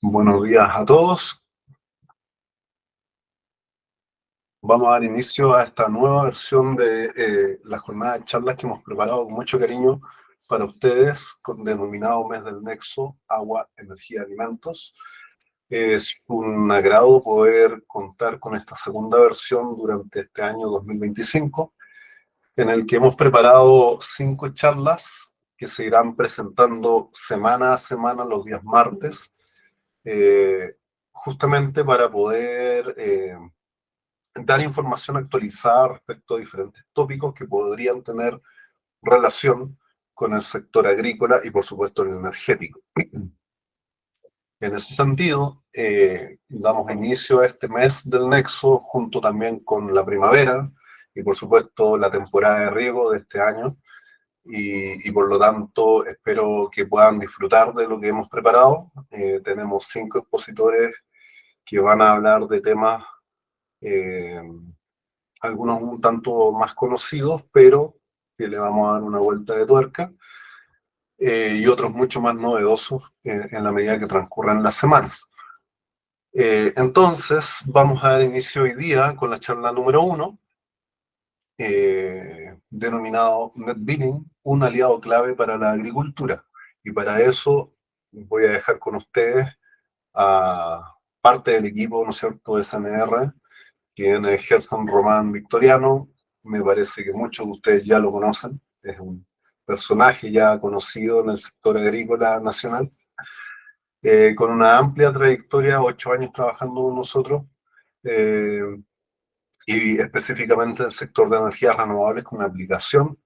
Buenos días a todos. Vamos a dar inicio a esta nueva versión de la jornada de charlas que hemos preparado con mucho cariño para ustedes, denominado Mes del Nexo, Agua, Energía, Alimentos. Es un agrado poder contar con esta segunda versión durante este año 2025, en el que hemos preparado 5 charlas que se irán presentando semana a semana los días martes, justamente para poder dar información actualizada respecto a diferentes tópicos que podrían tener relación con el sector agrícola y, por supuesto, el energético. En ese sentido, damos inicio a este mes del Nexo junto también con la primavera y, por supuesto, la temporada de riego de este año. Y por lo tanto, espero que puedan disfrutar de lo que hemos preparado. Tenemos 5 expositores que van a hablar de temas, algunos un tanto más conocidos, pero que le vamos a dar una vuelta de tuerca, y otros mucho más novedosos en la medida que transcurran las semanas. Entonces, vamos a dar inicio hoy día con la charla número 1, denominado Net Billing, un aliado clave para la agricultura. Y para eso voy a dejar con ustedes a parte del equipo, ¿no es cierto?, de SNR, quien es Gerson Román Victoriano. Me parece que muchos de ustedes ya lo conocen, es un personaje ya conocido en el sector agrícola nacional, con una amplia trayectoria, 8 años trabajando con nosotros, eh, y específicamente en el sector de energías renovables con una aplicación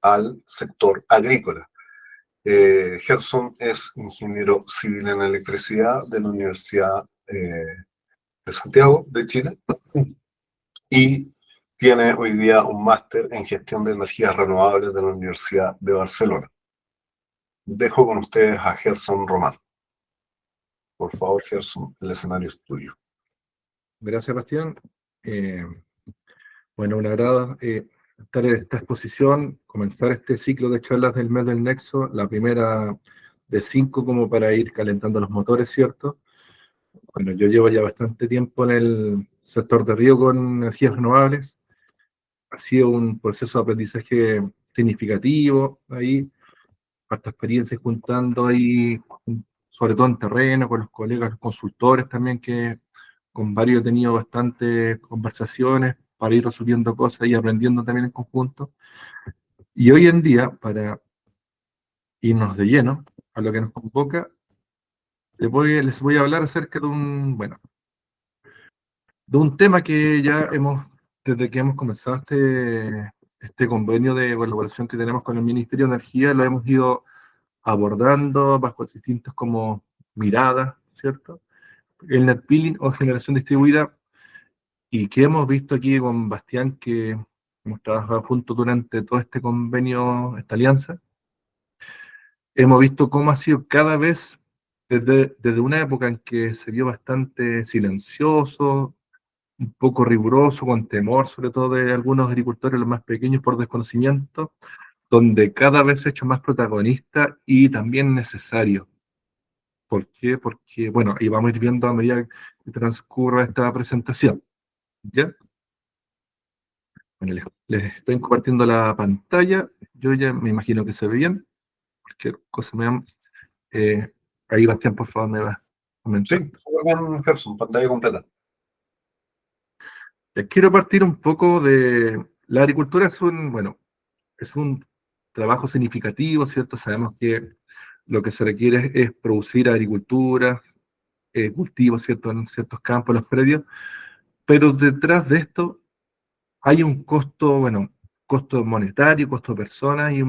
al sector agrícola. Gerson es ingeniero civil en electricidad de la Universidad de Santiago, de Chile, y tiene hoy día un máster en gestión de energías renovables de la Universidad de Barcelona. Dejo con ustedes a Gerson Román. Por favor, Gerson, el escenario es tuyo. Gracias, Bastián. Bueno, un agrado estar en esta exposición, comenzar este ciclo de charlas del mes del Nexo, la primera de 5 como para ir calentando los motores, ¿cierto? Bueno, yo llevo ya bastante tiempo en el sector de riego con energías renovables. Ha sido un proceso de aprendizaje significativo ahí, harta experiencia juntando ahí, sobre todo en terreno, con los colegas, los consultores también, que con varios he tenido bastantes conversaciones para ir resolviendo cosas y aprendiendo también en conjunto. Y hoy en día, para irnos de lleno a lo que nos convoca, les voy a hablar acerca de de un tema que ya desde que hemos comenzado este convenio de colaboración que tenemos con el Ministerio de Energía, lo hemos ido abordando bajo distintos como miradas, ¿cierto? El net billing o generación distribuida, y que hemos visto aquí con Bastián, que hemos trabajado juntos durante todo este convenio, esta alianza. Hemos visto cómo ha sido cada vez, desde una época en que se vio bastante silencioso, un poco riguroso, con temor, sobre todo de algunos agricultores, los más pequeños, por desconocimiento, donde cada vez se ha hecho más protagonista y también necesario. ¿Por qué? Porque, bueno, y vamos a ir viendo a medida que transcurra esta presentación. ¿Ya? Bueno, les estoy compartiendo la pantalla. Yo ya me imagino que se ve bien. Cualquier cosa me dan. Ahí, Bastián, por favor, me va a comentar. Sí, súper bien, Gerson, pantalla completa. Les quiero partir un poco de... La agricultura es un trabajo significativo, ¿cierto? Sabemos que lo que se requiere es producir agricultura, cultivos, ¿cierto? En ciertos campos, los predios, pero detrás de esto hay un costo, costo monetario, costo de personas y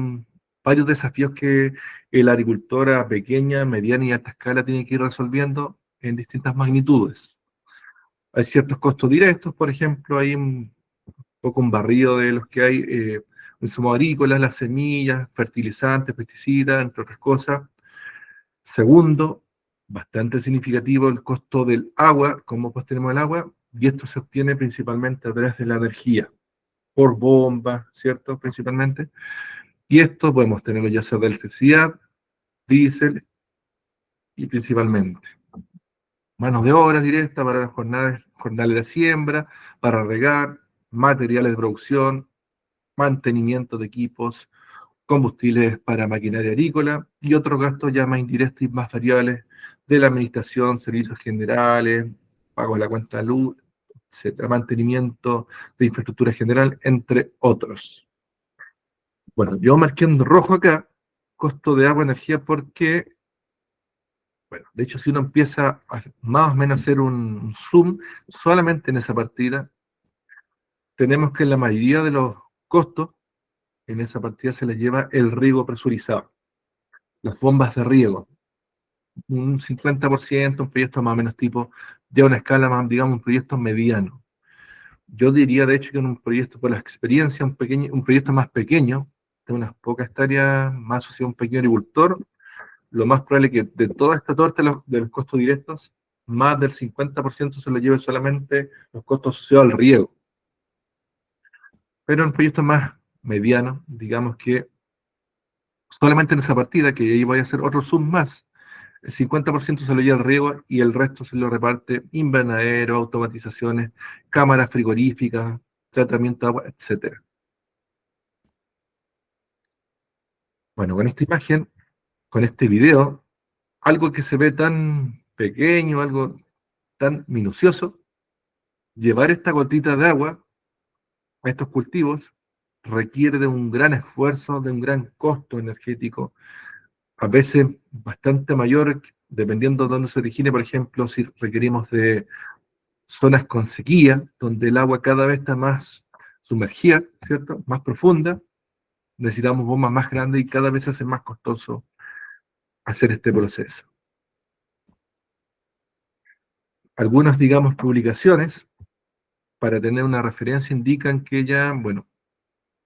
varios desafíos que el agricultor a pequeña, mediana y alta escala tiene que ir resolviendo en distintas magnitudes. Hay ciertos costos directos, por ejemplo, hay un poco un barrido de los que hay, insumos agrícolas, las semillas, fertilizantes, pesticidas, entre otras cosas. Segundo, bastante significativo, el costo del agua, cómo pues tenemos el agua, y esto se obtiene principalmente a través de la energía, por bombas, ¿cierto? Principalmente. Y esto podemos tenerlo ya sea de electricidad, diésel y principalmente. mano de obra directa para las jornales de siembra, para regar, materiales de producción, mantenimiento de equipos, combustibles para maquinaria agrícola y otros gastos ya más indirectos y más variables de la administración, servicios generales, pago de la cuenta de luz, etcétera, mantenimiento de infraestructura general, entre otros. Bueno, yo marqué en rojo acá costo de agua y energía porque, bueno, de hecho si uno empieza a más o menos hacer un zoom solamente en esa partida, tenemos que la mayoría de los costos en esa partida se les lleva el riego presurizado, las bombas de riego, un 50%, un proyecto más o menos tipo, de una escala más, digamos, un proyecto mediano. Yo diría, de hecho, que en un proyecto por la experiencia, un proyecto más pequeño, de unas pocas hectáreas, más asociado a un pequeño agricultor, lo más probable es que de toda esta torta de los costos directos, más del 50% se lo lleve solamente los costos asociados al riego. Pero en proyectos más medianos, digamos que solamente en esa partida, que ahí voy a hacer otro zoom más, el 50% se lo lleva el riego y el resto se lo reparte invernadero, automatizaciones, cámaras frigoríficas, tratamiento de agua, etc. Bueno, con esta imagen, con este video, algo que se ve tan pequeño, algo tan minucioso, llevar esta gotita de agua a estos cultivos requiere de un gran esfuerzo, de un gran costo energético, a veces bastante mayor, dependiendo de dónde se origine. Por ejemplo, si requerimos de zonas con sequía, donde el agua cada vez está más sumergida, ¿cierto? Más profunda, necesitamos bombas más grandes y cada vez se hace más costoso hacer este proceso. Algunas, digamos, publicaciones, para tener una referencia, indican que ya, bueno,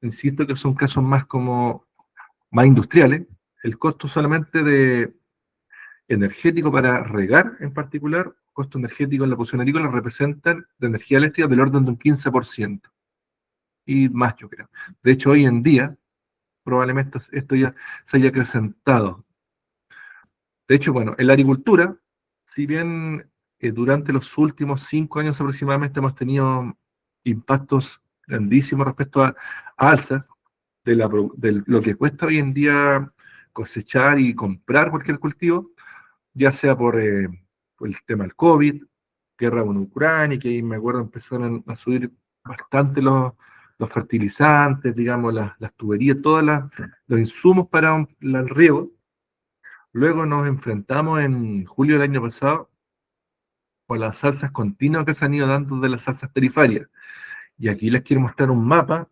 insisto que son casos más como, más industriales, el costo solamente de energético para regar en particular, costo energético en la producción agrícola representan de energía eléctrica del orden de un 15%. Y más, yo creo. De hecho, hoy en día, probablemente esto ya se haya acrecentado. De hecho, bueno, en la agricultura, si bien durante los últimos 5 años aproximadamente hemos tenido impactos grandísimos respecto a alzas de lo que cuesta hoy en día cosechar y comprar cualquier cultivo, ya sea por el tema del COVID, guerra con Ucrania, que ahí me acuerdo empezaron a subir bastante los fertilizantes, digamos, las tuberías, los insumos para el riego. Luego nos enfrentamos en julio del año pasado con las alzas continuas que se han ido dando de las alzas tarifarias. Y aquí les quiero mostrar un mapa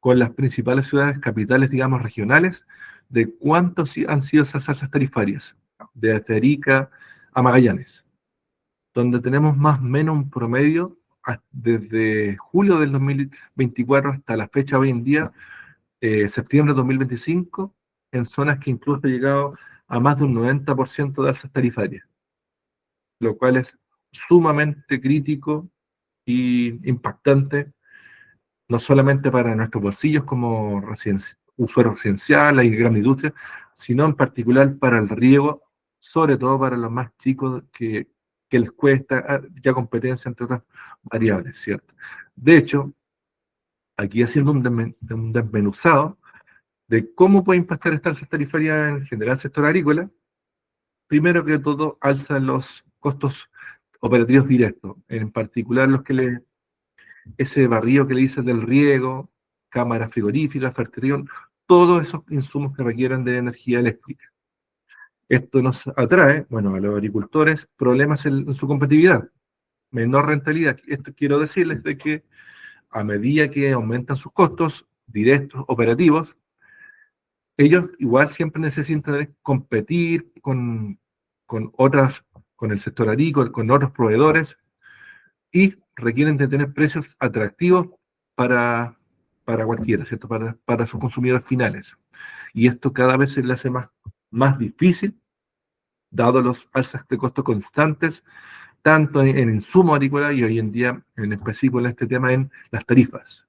con las principales ciudades capitales, digamos, regionales, de cuántos han sido esas alzas tarifarias, desde Arica a Magallanes, donde tenemos más o menos un promedio desde julio del 2024 hasta la fecha hoy en día, septiembre de 2025, en zonas que incluso ha llegado a más de un 90% de alzas tarifarias, lo cual es sumamente crítico y impactante, no solamente para nuestros bolsillos como usuarios residenciales y gran industria, sino en particular para el riego, sobre todo para los más chicos que les cuesta ya competencia entre otras variables, ¿cierto? De hecho, aquí haciendo un desmenuzado de cómo puede impactar esta alza tarifaria en general al sector agrícola, primero que todo alza los costos operativos directos, en particular ese barrido que le dicen del riego, cámaras frigoríficas, fertilización, todos esos insumos que requieren de energía eléctrica. Esto nos atrae, bueno, a los agricultores problemas en su competitividad, menor rentabilidad. Esto quiero decirles de que a medida que aumentan sus costos directos, operativos, ellos igual siempre necesitan competir con el sector agrícola, con otros proveedores, y requieren de tener precios atractivos para cualquiera, ¿cierto? Para sus consumidores finales. Y esto cada vez se le hace más difícil, dado los alzas de costo constantes, tanto en insumos agrícolas y hoy en día, en específico en este tema, en las tarifas.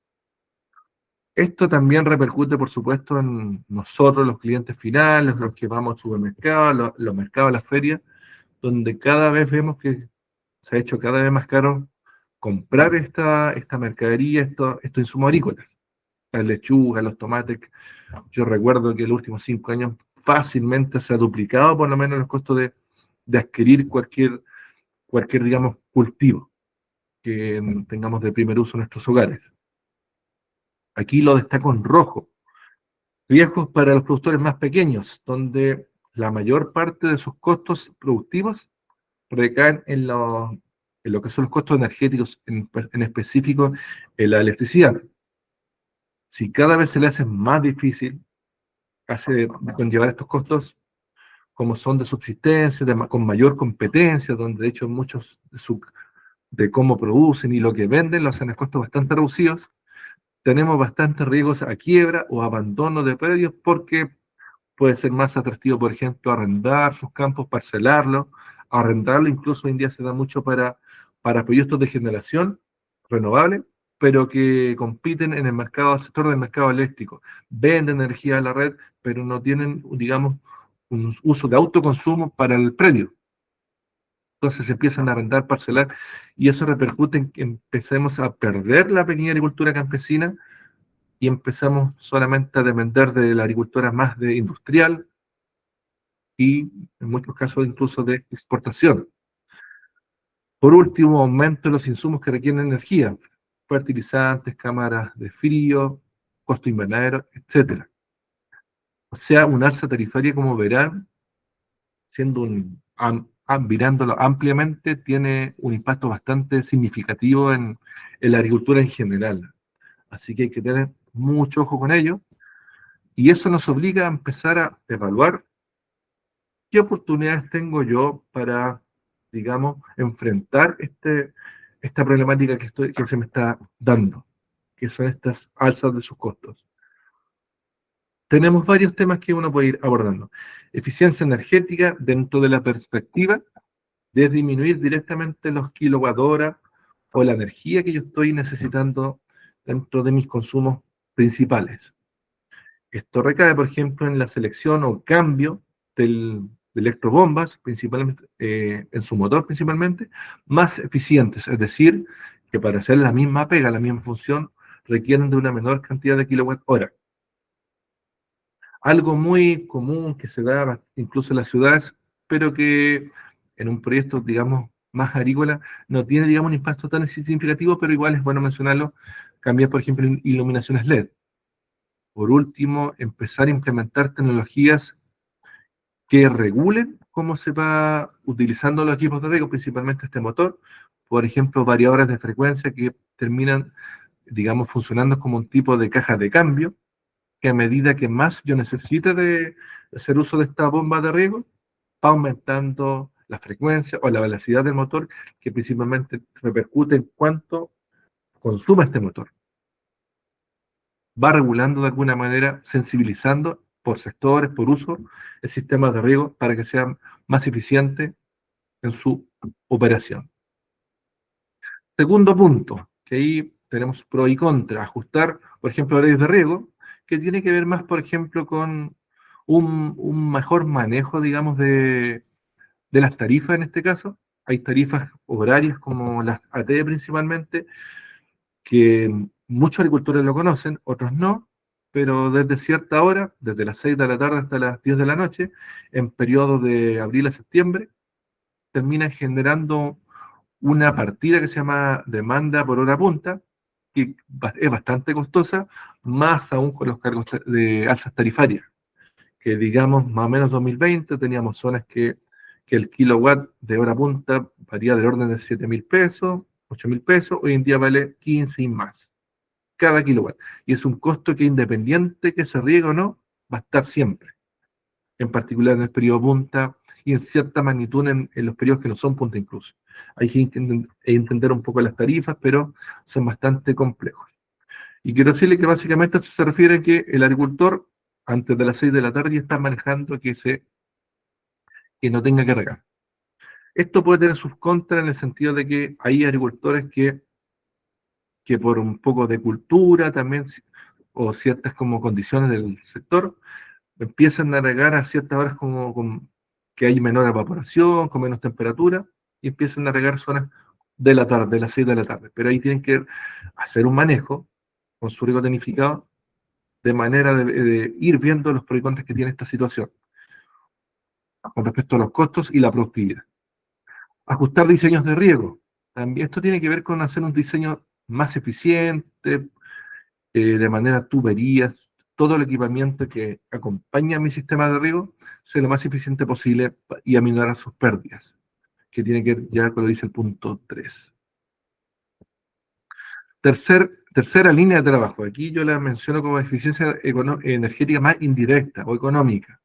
Esto también repercute, por supuesto, en nosotros, los clientes finales, los que vamos al supermercado, los mercados, las ferias, donde cada vez vemos que se ha hecho cada vez más caro comprar esta mercadería, estos insumos agrícolas, las lechugas, los tomates. Yo recuerdo que en los últimos 5 años fácilmente se ha duplicado por lo menos los costos de adquirir cualquier, digamos, cultivo que tengamos de primer uso en nuestros hogares. Aquí lo destaco en rojo. Riesgos para los productores más pequeños, donde la mayor parte de sus costos productivos recaen en lo que son los costos energéticos, en específico en la electricidad. Si cada vez se le hace más difícil conllevar estos costos, como son de subsistencia, con mayor competencia, donde de hecho muchos de cómo producen y lo que venden lo hacen a costos bastante reducidos, tenemos bastantes riesgos a quiebra o abandono de predios porque puede ser más atractivo, por ejemplo, arrendar sus campos, parcelarlos, arrendarlo, incluso hoy en día se da mucho para proyectos de generación renovable, pero que compiten en el mercado, el sector del mercado eléctrico, venden energía a la red, pero no tienen, digamos, un uso de autoconsumo para el predio. Entonces se empiezan a arrendar, parcelar, y eso repercute en que empecemos a perder la pequeña agricultura campesina y empezamos solamente a depender de la agricultura más de industrial y en muchos casos incluso de exportación. Por último, aumento de los insumos que requieren energía, fertilizantes, cámaras de frío, costo invernadero, etc. O sea, un alza tarifaria, como verán, siendo mirándolo ampliamente, tiene un impacto bastante significativo en la agricultura en general. Así que hay que tener mucho ojo con ello. Y eso nos obliga a empezar a evaluar qué oportunidades tengo yo para, digamos, enfrentar esta problemática que se me está dando, que son estas alzas de sus costos. Tenemos varios temas que uno puede ir abordando. Eficiencia energética dentro de la perspectiva de disminuir directamente los kilowatt-hora o la energía que yo estoy necesitando dentro de mis consumos principales. Esto recae, por ejemplo, en la selección o cambio de electrobombas, principalmente, en su motor principalmente, más eficientes, es decir, que para hacer la misma pega, la misma función, requieren de una menor cantidad de kilowatt-hora. Algo muy común que se da incluso en las ciudades, pero que en un proyecto, digamos, más agrícola, no tiene, digamos, un impacto tan significativo, pero igual es bueno mencionarlo, cambiar, por ejemplo, iluminaciones LED. Por último, empezar a implementar tecnologías que regulen cómo se va utilizando los equipos de riego, principalmente este motor, por ejemplo, variadores de frecuencia que terminan, digamos, funcionando como un tipo de caja de cambio, que a medida que más yo necesite de hacer uso de esta bomba de riego, va aumentando la frecuencia o la velocidad del motor, que principalmente repercute en cuánto consuma este motor. Va regulando de alguna manera, sensibilizando por sectores, por uso, el sistema de riego para que sea más eficiente en su operación. Segundo punto, que ahí tenemos pro y contra, ajustar, por ejemplo, horarios de riego, que tiene que ver más, por ejemplo, con un mejor manejo, digamos, de las tarifas en este caso. Hay tarifas horarias como las AT principalmente, que muchos agricultores lo conocen, otros no, pero desde cierta hora, desde las 6 de la tarde hasta las 10 de la noche, en periodo de abril a septiembre, termina generando una partida que se llama demanda por hora punta, que es bastante costosa, más aún con los cargos de alzas tarifarias, que digamos más o menos 2020 teníamos zonas que el kilowatt de hora punta varía del orden de 7.000 pesos, 8.000 pesos, hoy en día vale 15 y más, cada kilowatt. Y es un costo que independiente que se riegue o no, va a estar siempre, en particular en el periodo punta y en cierta magnitud en los periodos que no son punta incluso. Hay que entender un poco las tarifas, pero son bastante complejos. Y quiero decirle que básicamente eso se refiere a que el agricultor, antes de las 6 de la tarde, ya está manejando que no tenga que regar. Esto puede tener sus contras en el sentido de que hay agricultores que por un poco de cultura también, o ciertas como condiciones del sector, empiezan a regar a ciertas horas que hay menor evaporación, con menos temperatura, y empiezan a regar zonas de la tarde, de las 6 de la tarde. Pero ahí tienen que hacer un manejo con su riego tecnificado de manera de ir viendo los pros y contras que tiene esta situación con respecto a los costos y la productividad. Ajustar diseños de riego. También esto tiene que ver con hacer un diseño más eficiente, de manera tuberías, todo el equipamiento que acompaña a mi sistema de riego sea lo más eficiente posible y aminorar sus pérdidas, que tiene que ver ya con lo que dice el punto 3. Tercera línea de trabajo. Aquí yo la menciono como eficiencia energética más indirecta o económica,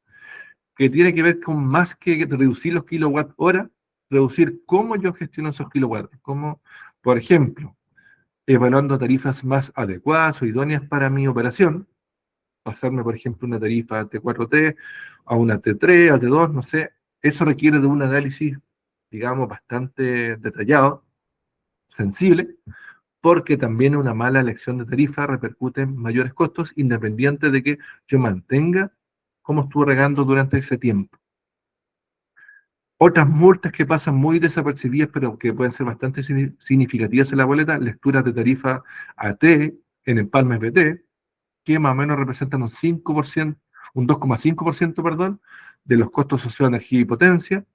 que tiene que ver con más que reducir los kilowatt hora, reducir cómo yo gestiono esos kilowatt, como, por ejemplo, evaluando tarifas más adecuadas o idóneas para mi operación, pasarme, por ejemplo, una tarifa T4T a una T3, a T2, no sé, eso requiere de un análisis, digamos, bastante detallado, sensible, porque también una mala elección de tarifa repercute en mayores costos, independiente de que yo mantenga cómo estuve regando durante ese tiempo. Otras multas que pasan muy desapercibidas, pero que pueden ser bastante significativas en la boleta, lecturas de tarifa AT en empalmes BT, que más o menos representan un 5%, un 2,5%, perdón, de los costos asociados a energía y potencia,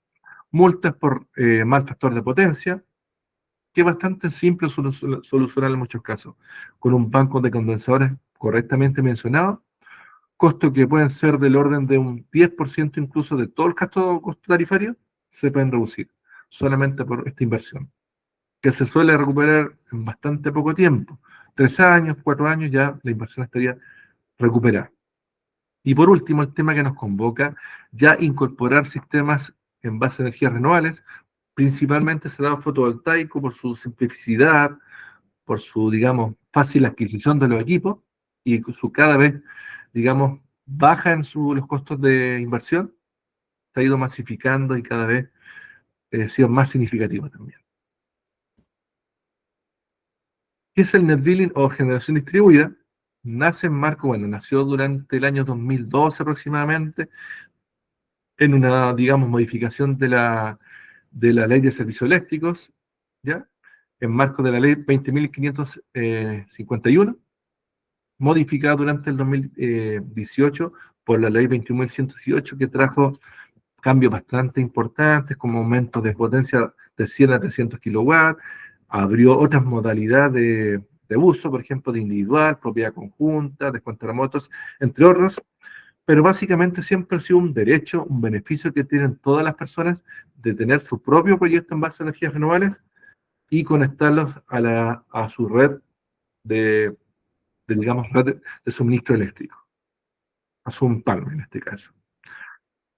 multas por mal factor de potencia, que es bastante simple solucionar en muchos casos, con un banco de condensadores correctamente mencionado, costos que pueden ser del orden de un 10% incluso de todo el costo tarifario, se pueden reducir solamente por esta inversión, que se suele recuperar en bastante poco tiempo. 3 años, 4 años, ya la inversión estaría recuperada. Y por último, el tema que nos convoca, ya incorporar sistemas en base a energías renovables, principalmente se da fotovoltaico por su simplicidad, por su, digamos, fácil adquisición de los equipos y su cada vez, digamos, baja en los costos de inversión, se ha ido masificando y cada vez ha sido más significativo también. ¿Qué es el net billing o generación distribuida? Nace en marco, bueno, nació durante el año 2012 aproximadamente, en una, digamos, modificación de la ley de servicios eléctricos, ¿ya? En marco de la ley 20.551, modificada durante el 2018 por la ley 21.118, que trajo cambios bastante importantes, como aumento de potencia de 100 a 300 kilowatts, abrió otras modalidades de uso, por ejemplo, de individual, propiedad conjunta, descuentos remotos, entre otros, pero básicamente siempre ha sido un derecho, un beneficio que tienen todas las personas de tener su propio proyecto en base a energías renovables y conectarlos a su red digamos, red de suministro eléctrico, a su empalme en este caso.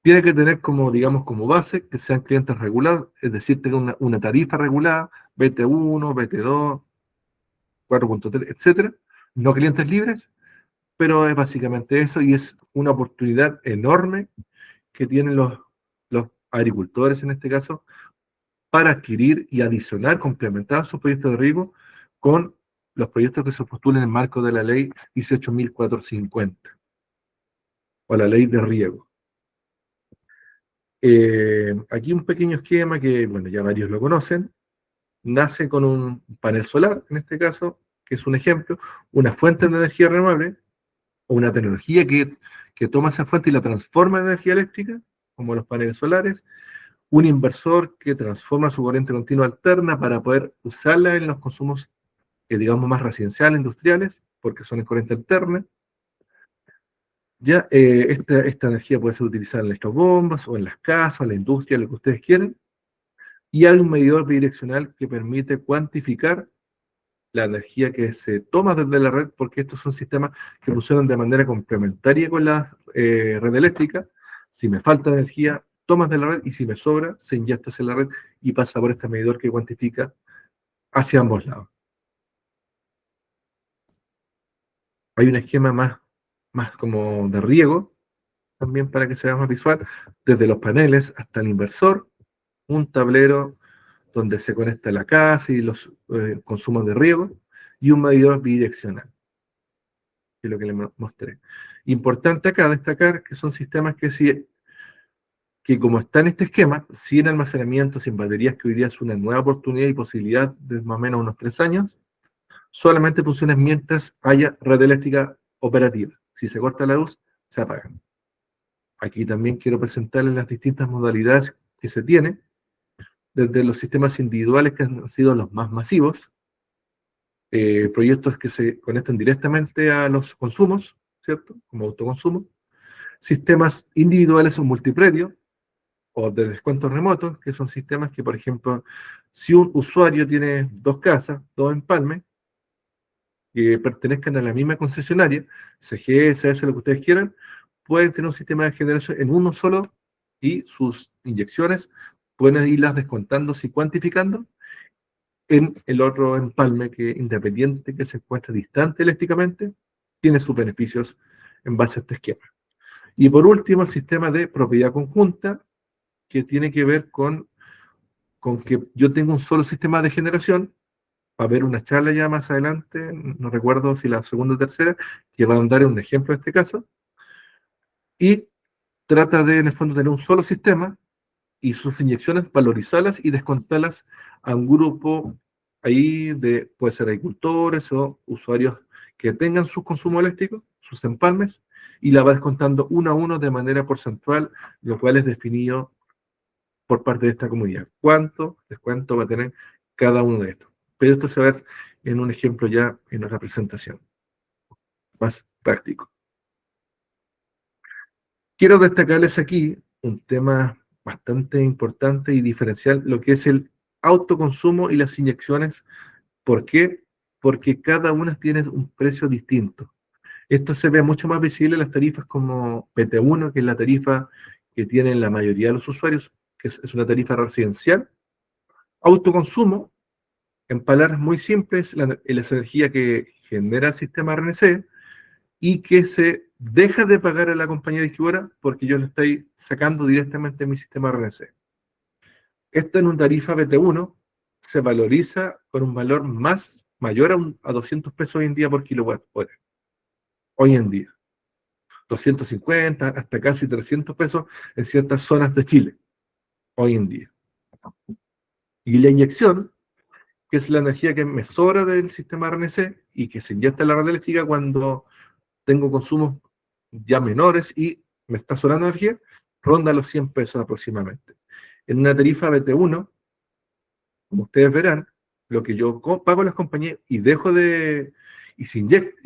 Tiene que tener como, digamos, como base que sean clientes regulados, es decir, tener una tarifa regulada, BT1, BT2, 4.3, etcétera, no clientes libres, pero es básicamente eso y es una oportunidad enorme que tienen los agricultores en este caso para adquirir y adicionar, complementar sus proyectos de riego con los proyectos que se postulen en el marco de la ley 18.450 o la ley de riego. Aquí un pequeño esquema que, bueno, ya varios lo conocen, nace con un panel solar, en este caso, que es un ejemplo, una fuente de energía renovable, o una tecnología que toma esa fuente y la transforma en energía eléctrica, como los paneles solares, un inversor que transforma su corriente continua alterna para poder usarla en los consumos, digamos, más residenciales, industriales, porque son en corriente alterna. Ya esta energía puede ser utilizada en estas bombas o en las casas, en la industria, lo que ustedes quieran. Y hay un medidor bidireccional que permite cuantificar la energía que se toma desde la red, porque estos son sistemas que funcionan de manera complementaria con la red eléctrica. Si me falta energía, tomas de la red y si me sobra, se inyecta hacia la red y pasa por este medidor que cuantifica hacia ambos lados. Hay un esquema más como de riego, también para que se vea más visual, desde los paneles hasta el inversor, un tablero donde se conecta la casa y los consumos de riego, y un medidor bidireccional, que es lo que les mostré. Importante acá destacar que son sistemas que si que como está en este esquema, sin almacenamiento, sin baterías, que hoy día es una nueva oportunidad y posibilidad de más o menos unos 3 años, solamente funciona mientras haya red eléctrica operativa. Si se corta la luz, se apagan. Aquí también quiero presentarles las distintas modalidades que se tienen, desde los sistemas individuales que han sido los más masivos, proyectos que se conectan directamente a los consumos, ¿cierto? Como autoconsumo, sistemas individuales o multipredio, o de descuentos remotos, que son sistemas que, por ejemplo, si un usuario tiene 2 casas, 2 empalmes, que pertenezcan a la misma concesionaria, CG, SS, lo que ustedes quieran, pueden tener un sistema de generación en uno solo y sus inyecciones pueden irlas descontando y cuantificando en el otro empalme que independiente que se encuentre distante eléctricamente, tiene sus beneficios en base a este esquema. Y por último, el sistema de propiedad conjunta, que tiene que ver con que yo tengo un solo sistema de generación. Va a haber una charla ya más adelante, no recuerdo si la segunda o tercera, que va a dar un ejemplo de este caso, y trata de, en el fondo, tener un solo sistema y sus inyecciones valorizarlas y descontarlas a un grupo ahí de, puede ser agricultores o usuarios que tengan su consumo eléctrico, sus empalmes, y la va descontando uno a uno de manera porcentual, lo cual es definido por parte de esta comunidad. ¿Cuánto descuento va a tener cada uno de estos? Pero esto se va a ver en un ejemplo ya en nuestra presentación, más práctico. Quiero destacarles aquí un tema bastante importante y diferencial, lo que es el autoconsumo y las inyecciones. ¿Por qué? Porque cada una tiene un precio distinto. Esto se ve mucho más visible en las tarifas como PT1, que es la tarifa que tienen la mayoría de los usuarios, que es una tarifa residencial. Autoconsumo, en palabras muy simples, es la energía que genera el sistema RNC y que se deja de pagar a la compañía distribuidora porque yo lo estoy sacando directamente de mi sistema RNC. Esto en una tarifa BT1 se valoriza con un valor mayor a 200 pesos hoy en día por kilowatt hora. Hoy en día. 250 hasta casi 300 pesos en ciertas zonas de Chile. Hoy en día. Y la inyección, que es la energía que me sobra del sistema RNC y que se inyecta en la red eléctrica cuando tengo consumos ya menores y me está sobrando energía, ronda los 100 pesos aproximadamente. En una tarifa BT1, como ustedes verán, lo que yo pago a las compañías y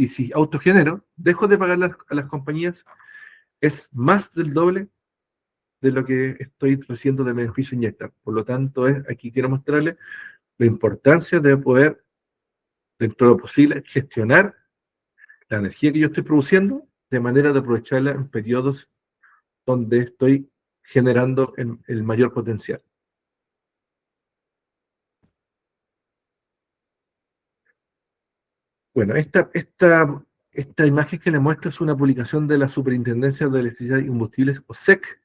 si autogenero, dejo de pagar a las compañías, es más del doble de lo que estoy recibiendo de beneficio inyectar. Por lo tanto, aquí quiero mostrarles la importancia de poder, dentro de lo posible, gestionar la energía que yo estoy produciendo de manera de aprovecharla en periodos donde estoy generando el mayor potencial. Bueno, esta imagen que les muestro es una publicación de la Superintendencia de Electricidad y Combustibles, o SEC,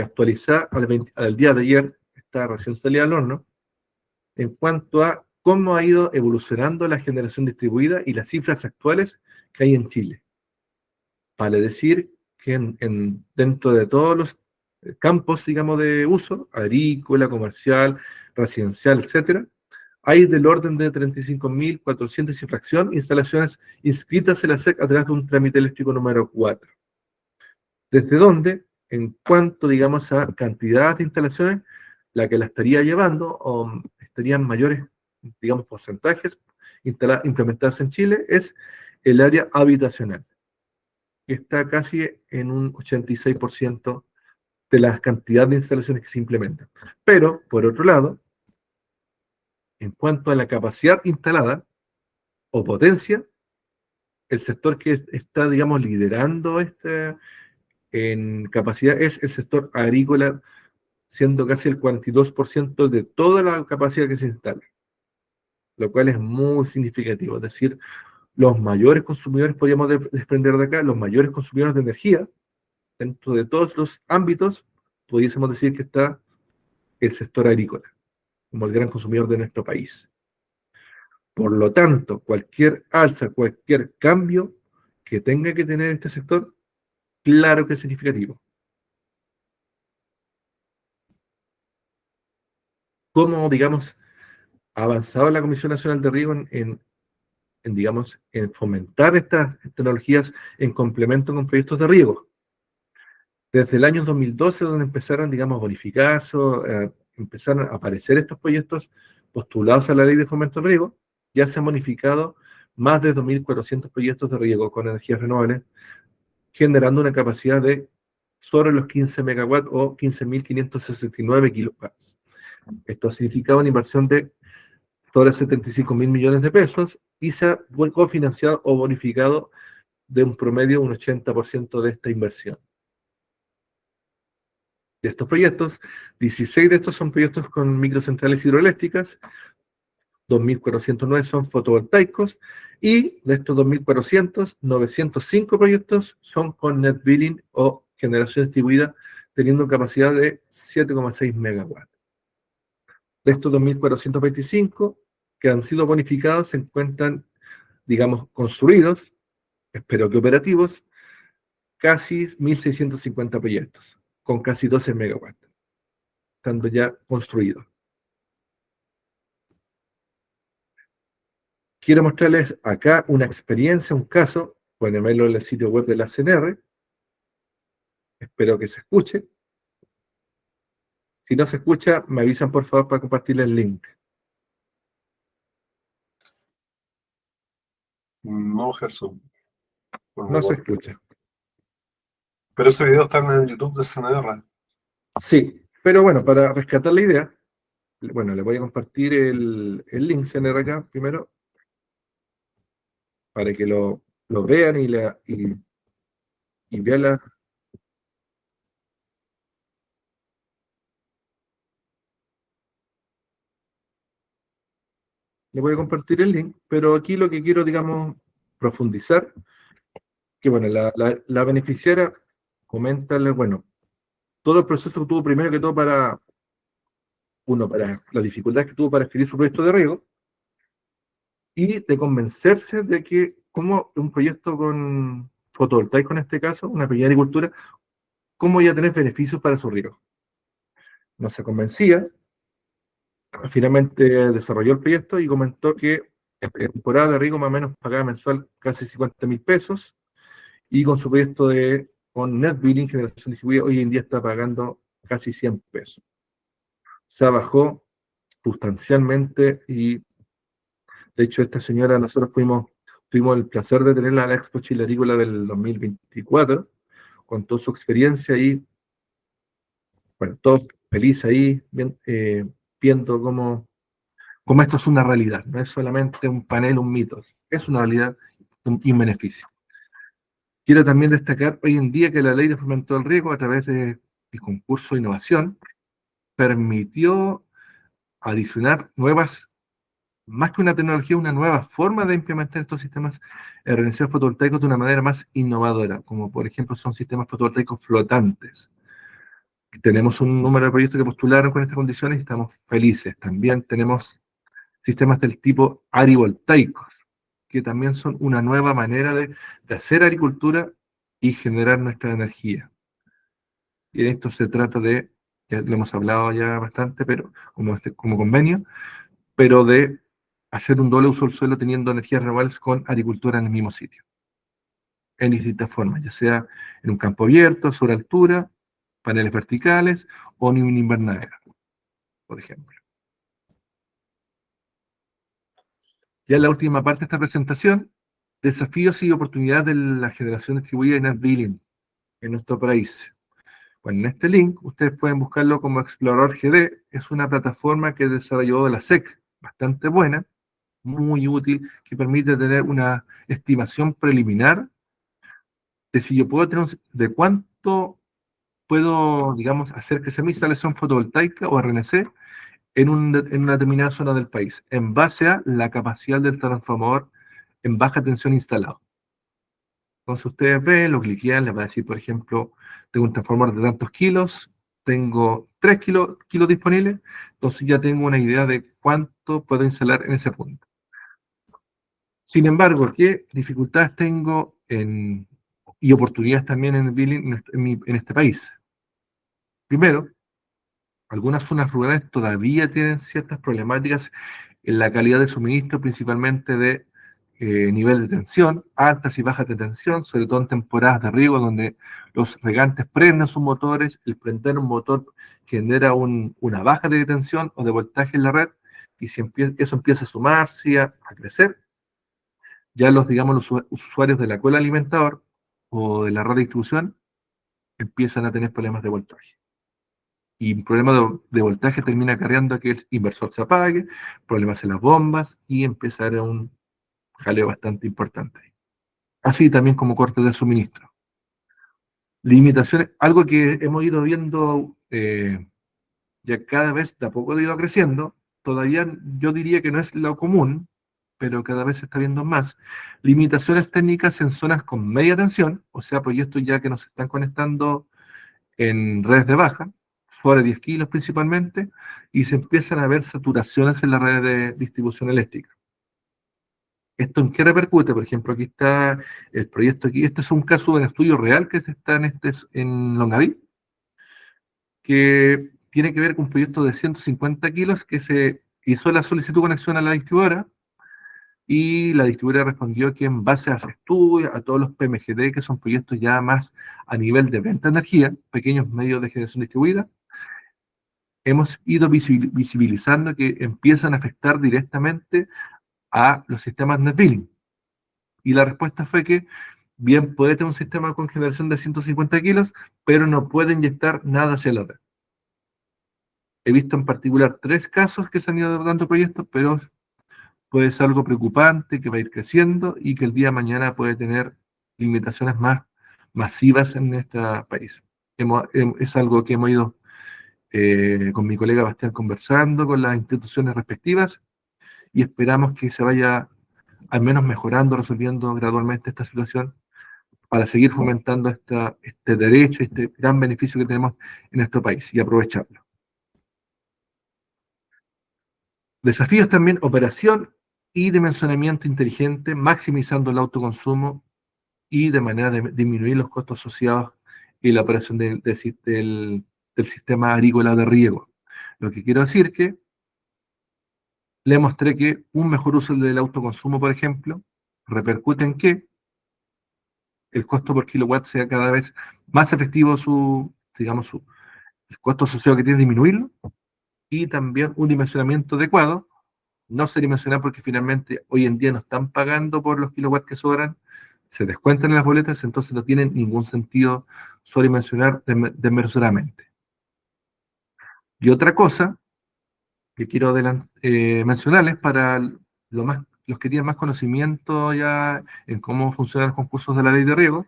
actualizada al día de ayer, está recién salida al horno, en cuanto a cómo ha ido evolucionando la generación distribuida y las cifras actuales que hay en Chile. Vale decir que dentro de todos los campos, digamos, de uso, agrícola, comercial, residencial, etcétera, hay del orden de 35.400 y fracción instalaciones inscritas en la SEC a través de un trámite eléctrico número 4. Desde donde, en cuanto, digamos, a cantidad de instalaciones, la que la estaría llevando, o estarían mayores, digamos, porcentajes implementadas en Chile, es el área habitacional, que está casi en un 86% de la cantidad de instalaciones que se implementan. Pero, por otro lado, en cuanto a la capacidad instalada o potencia, el sector que está, digamos, liderando en capacidad es el sector agrícola, siendo casi el 42% de toda la capacidad que se instala, lo cual es muy significativo. Es decir, los mayores consumidores, podríamos desprender de acá, los mayores consumidores de energía, dentro de todos los ámbitos, pudiésemos decir que está el sector agrícola, como el gran consumidor de nuestro país. Por lo tanto, cualquier alza, cualquier cambio que tenga que tener este sector, claro que es significativo. cómo, digamos, ha avanzado la Comisión Nacional de Riego digamos, en fomentar estas tecnologías en complemento con proyectos de riego. Desde el año 2012, donde empezaron, digamos, a bonificarse, empezaron a aparecer estos proyectos postulados a la Ley de Fomento del Riego, ya se han bonificado más de 2.400 proyectos de riego con energías renovables, generando una capacidad de sobre los 15 megawatts o 15.569 kilowatts. Esto significaba una inversión de sobre 75.000 millones de pesos y se ha cofinanciado o bonificado de un promedio un 80% de esta inversión. De estos proyectos, 16 de estos son proyectos con microcentrales hidroeléctricas, 2.409 son fotovoltaicos, y de estos 2.400, 905 proyectos son con net billing o generación distribuida, teniendo capacidad de 7,6 megawatts. De estos 2.425 que han sido bonificados se encuentran, digamos, construidos, espero que operativos, casi 1.650 proyectos, con casi 12 megawatts, estando ya construidos. Quiero mostrarles acá una experiencia, un caso, pueden verlo en el sitio web de la CNR, espero que se escuche. Si no se escucha, me avisan por favor para compartirles el link. No, Gerson. No se escucha. Pero ese video está en el YouTube de CNR. Sí, pero bueno, para rescatar la idea, bueno, le voy a compartir el link CNR acá primero, para que lo vean y vean la... Le voy a compartir el link, pero aquí lo que quiero, digamos, profundizar, que bueno, la beneficiaria comentarle, bueno, todo el proceso que tuvo primero que todo para la dificultad que tuvo para escribir su proyecto de riego, y de convencerse de que como un proyecto con fotovoltaico en este caso, una pequeña agricultura, cómo iba a tener beneficios para su riego. No se convencía, finalmente desarrolló el proyecto y comentó que en temporada de riego más o menos pagaba mensual casi 50.000 pesos, y con su proyecto con net billing, generación distribuida, hoy en día está pagando casi 100 pesos. Se bajó sustancialmente, y de hecho esta señora, nosotros tuvimos el placer de tenerla a la Expo Chile Agrícola del 2024, con toda su experiencia, y bueno, todos felices ahí, viendo cómo esto es una realidad, no es solamente un panel, un mito, es una realidad y un beneficio. Quiero también destacar hoy en día que la Ley de Fomento del Riego, a través del concurso de innovación, permitió adicionar más que una tecnología, una nueva forma de implementar estos sistemas de energía fotovoltaicos de una manera más innovadora, como por ejemplo son sistemas fotovoltaicos flotantes. Tenemos un número de proyectos que postularon con estas condiciones y estamos felices. También tenemos sistemas del tipo agrivoltaicos, que también son una nueva manera de hacer agricultura y generar nuestra energía. Y de esto se trata ya lo hemos hablado ya bastante, pero como convenio, pero de hacer un doble uso del suelo teniendo energías renovables con agricultura en el mismo sitio, en distintas formas, ya sea en un campo abierto, sobre altura, paneles verticales o en un invernadero, por ejemplo. Ya en la última parte de esta presentación, desafíos y oportunidades de la generación distribuida en net billing en nuestro país. Bueno, en este link ustedes pueden buscarlo como Explorador GD, es una plataforma que desarrolló la SEC, bastante buena, muy útil, que permite tener una estimación preliminar de si yo puedo tener, de cuánto puedo, digamos, hacer que sea mi instalación fotovoltaica o RNC en una determinada zona del país, en base a la capacidad del transformador en baja tensión instalado. Entonces ustedes ven, lo cliquean, les va a decir, por ejemplo, tengo un transformador de tantos kilos, tengo 3 kilos disponibles, entonces ya tengo una idea de cuánto puedo instalar en ese punto. Sin embargo, ¿qué dificultades tengo y oportunidades también en el billing en este país? Primero, Algunas zonas rurales todavía tienen ciertas problemáticas en la calidad de suministro, principalmente de nivel de tensión, altas y bajas de tensión, sobre todo en temporadas de riego donde los regantes prenden sus motores, el prender un motor genera una baja de tensión o de voltaje en la red, y si eso empieza a sumarse y a crecer, ya digamos, los usuarios de la cola alimentador o de la red de distribución empiezan a tener problemas de voltaje. Y un problema de voltaje termina acarreando a que el inversor se apague, problemas en las bombas y empieza a haber un jaleo bastante importante. Así también como cortes de suministro. Limitaciones, algo que hemos ido viendo ya cada vez de a poco ha ido creciendo, todavía yo diría que no es lo común, pero cada vez se está viendo más. Limitaciones técnicas en zonas con media tensión, o sea, proyectos ya que nos están conectando en redes de baja, fuera de 10 kilos principalmente, y se empiezan a ver saturaciones en la red de distribución eléctrica. ¿Esto en qué repercute? Por ejemplo, aquí está el proyecto aquí. Este es un caso de un estudio real que se está en Longaví, que tiene que ver con un proyecto de 150 kilos que se hizo la solicitud de conexión a la distribuidora y la distribuidora respondió que en base a ese estudio, a todos los PMGD, que son proyectos ya más a nivel de venta de energía, pequeños medios de generación distribuida, hemos ido visibilizando que empiezan a afectar directamente a los sistemas net billing. Y la respuesta fue que bien puede tener un sistema con generación de 150 kilos, pero no puede inyectar nada hacia la red. He visto en particular 3 casos que se han ido dando proyectos, pero puede ser algo preocupante, que va a ir creciendo y que el día de mañana puede tener limitaciones más masivas en nuestro país. Es algo que hemos ido con mi colega Bastián conversando con las instituciones respectivas y esperamos que se vaya al menos mejorando, resolviendo gradualmente esta situación para seguir fomentando este derecho, este gran beneficio que tenemos en nuestro país y aprovecharlo. Desafíos también, operación y dimensionamiento inteligente, maximizando el autoconsumo y de manera de disminuir los costos asociados y la operación del sistema agrícola de riego. Lo que quiero decir que le mostré que un mejor uso del autoconsumo, por ejemplo, repercute en que el costo por kilowatt sea cada vez más efectivo, el costo asociado que tiene disminuirlo, y también un dimensionamiento adecuado. No se dimensiona porque finalmente hoy en día no están pagando por los kilowatts que sobran, se descuentan en las boletas, entonces no tiene ningún sentido sobredimensionar desmesuradamente. Y otra cosa que quiero mencionarles para los que tienen más conocimiento ya en cómo funcionan los concursos de la ley de riego,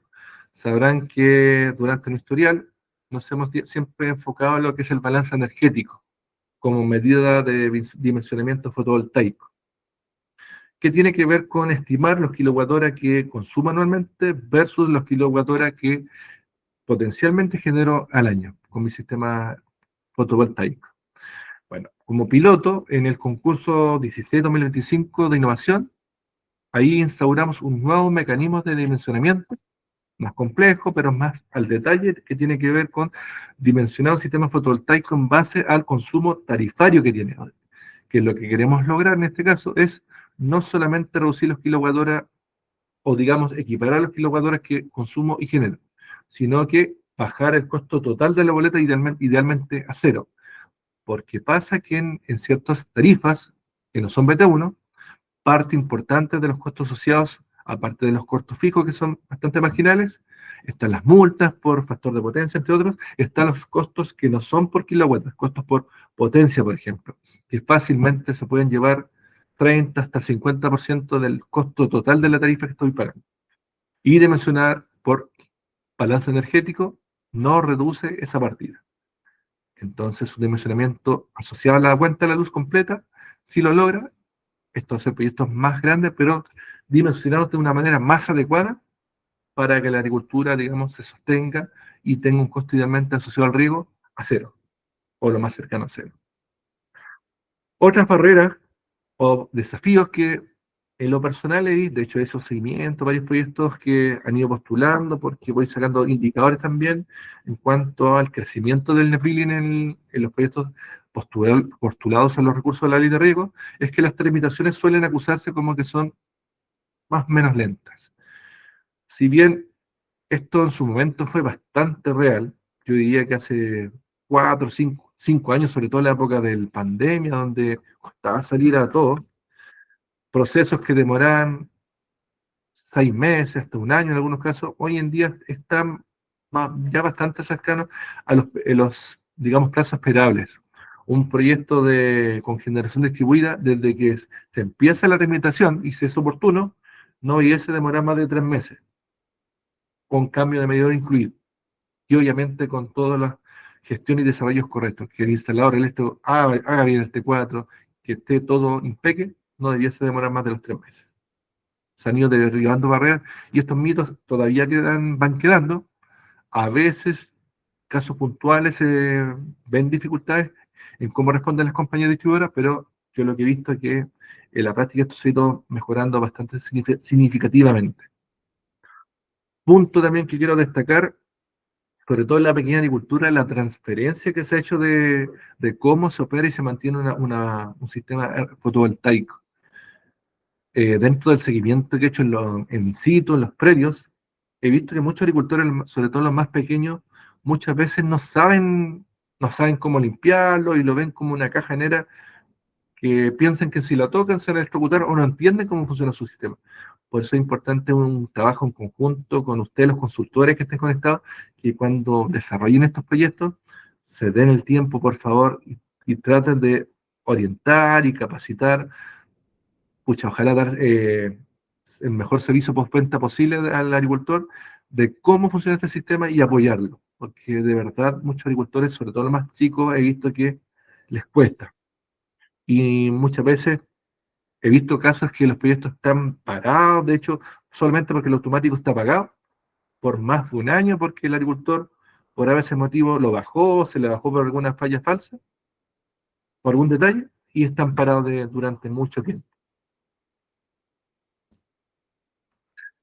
sabrán que durante el historial nos hemos siempre enfocado en lo que es el balance energético como medida de dimensionamiento fotovoltaico, que tiene que ver con estimar los kilowatt-hora que consumo anualmente versus los kilowatt-hora que potencialmente genero al año con mi sistema fotovoltaico. Bueno, como piloto, en el concurso 16-2025 de innovación, ahí instauramos un nuevo mecanismo de dimensionamiento, más complejo, pero más al detalle, que tiene que ver con dimensionar un sistema fotovoltaico en base al consumo tarifario que tiene. Que lo que queremos lograr en este caso es no solamente reducir los kilowatt-hora o digamos equiparar los kilowatt-horas que consumo y genero, sino que bajar el costo total de la boleta idealmente a cero. Porque pasa que en ciertas tarifas, que no son BT1, parte importante de los costos asociados, aparte de los costos fijos que son bastante marginales, están las multas por factor de potencia, entre otros, están los costos que no son por kilowatt, costos por potencia, por ejemplo, que fácilmente se pueden llevar 30 hasta 50% del costo total de la tarifa que estoy pagando. Y de mencionar por balance energético, no reduce esa partida. Entonces, su dimensionamiento asociado a la cuenta de la luz completa, si lo logra, esto hace proyectos más grandes, pero dimensionados de una manera más adecuada para que la agricultura, digamos, se sostenga y tenga un costo idealmente asociado al riego a cero, o lo más cercano a cero. Otras barreras o desafíos que En lo personal, de hecho, he hecho seguimiento, varios proyectos que han ido postulando, porque voy sacando indicadores también en cuanto al crecimiento del net billing en los proyectos postulados a los recursos de la ley de riesgo, es que las tramitaciones suelen acusarse como que son más o menos lentas. Si bien esto en su momento fue bastante real, yo diría que hace 4 o 5 años, sobre todo en la época del pandemia, donde costaba salir a todos, procesos que demoraban 6 meses, hasta un año en algunos casos, hoy en día están ya bastante cercanos a los, digamos, plazos esperables. Un proyecto con generación distribuida, desde que se empieza la tramitación y se es oportuno, no debiese demorar más de 3 meses, con cambio de medidor incluido. Y obviamente con todas las gestiones y desarrollos correctos, que el instalador eléctrico haga bien el T4, que esté todo impeque, no debiese demorar más de los 3 meses. Se han ido derribando barreras y estos mitos todavía van quedando. A veces, casos puntuales, ven dificultades en cómo responden las compañías distribuidoras, pero yo lo que he visto es que en la práctica esto se ha ido mejorando bastante significativamente. Punto también que quiero destacar, sobre todo en la pequeña agricultura, la transferencia que se ha hecho de cómo se opera y se mantiene un sistema fotovoltaico. Dentro del seguimiento que he hecho en situ, en los predios, he visto que muchos agricultores, sobre todo los más pequeños, muchas veces no saben cómo limpiarlo y lo ven como una caja negra que piensan que si lo tocan se van a electrocutar o no entienden cómo funciona su sistema. Por eso es importante un trabajo en conjunto con ustedes, los consultores que estén conectados, que cuando desarrollen estos proyectos se den el tiempo, por favor, y traten de orientar y capacitar. Pucha, ojalá dar el mejor servicio postventa posible al agricultor de cómo funciona este sistema y apoyarlo, porque de verdad muchos agricultores, sobre todo los más chicos, he visto que les cuesta. Y muchas veces he visto casos que los proyectos están parados, de hecho, solamente porque el automático está pagado por más de un año, porque el agricultor, por ese motivo, lo bajó, se le bajó por alguna falla falsa, por algún detalle, y están parados durante mucho tiempo.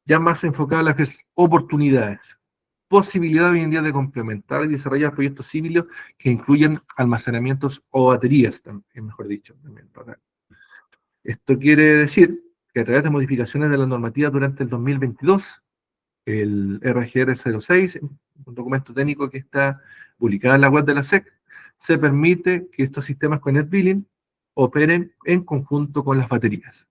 Ya más enfocado a las oportunidades, posibilidad hoy en día de complementar y desarrollar proyectos civiles que incluyen almacenamientos o baterías, también, mejor dicho. También Esto quiere decir que a través de modificaciones de la normativa durante el 2022, el RGR 06, un documento técnico que está publicado en la web de la SEC, se permite que estos sistemas con NetBilling operen en conjunto con las baterías.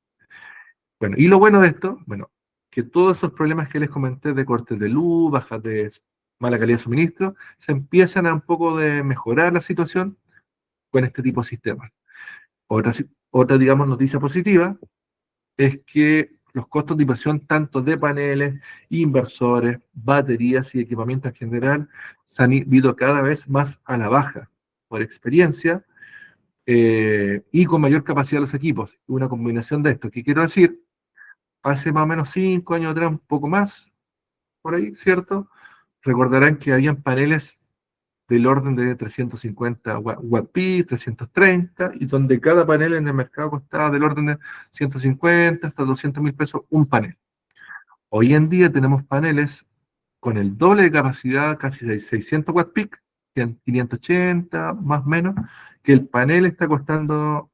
Bueno, y lo bueno de esto, bueno, que todos esos problemas que les comenté de cortes de luz, bajas de mala calidad de suministro, se empiezan a un poco de mejorar la situación con este tipo de sistemas. Otra, digamos, noticia positiva es que los costos de inversión tanto de paneles, inversores, baterías y equipamiento en general se han ido cada vez más a la baja por experiencia y con mayor capacidad de los equipos. Una combinación de esto. ¿Qué quiero decir? Hace más o menos 5 años atrás, un poco más, por ahí, ¿cierto? Recordarán que habían paneles del orden de 350 watt-peak, 330, y donde cada panel en el mercado costaba del orden de 150 hasta 200.000 pesos un panel. Hoy en día tenemos paneles con el doble de capacidad, casi de 600 watt-peak, 580 más o menos, que el panel está costando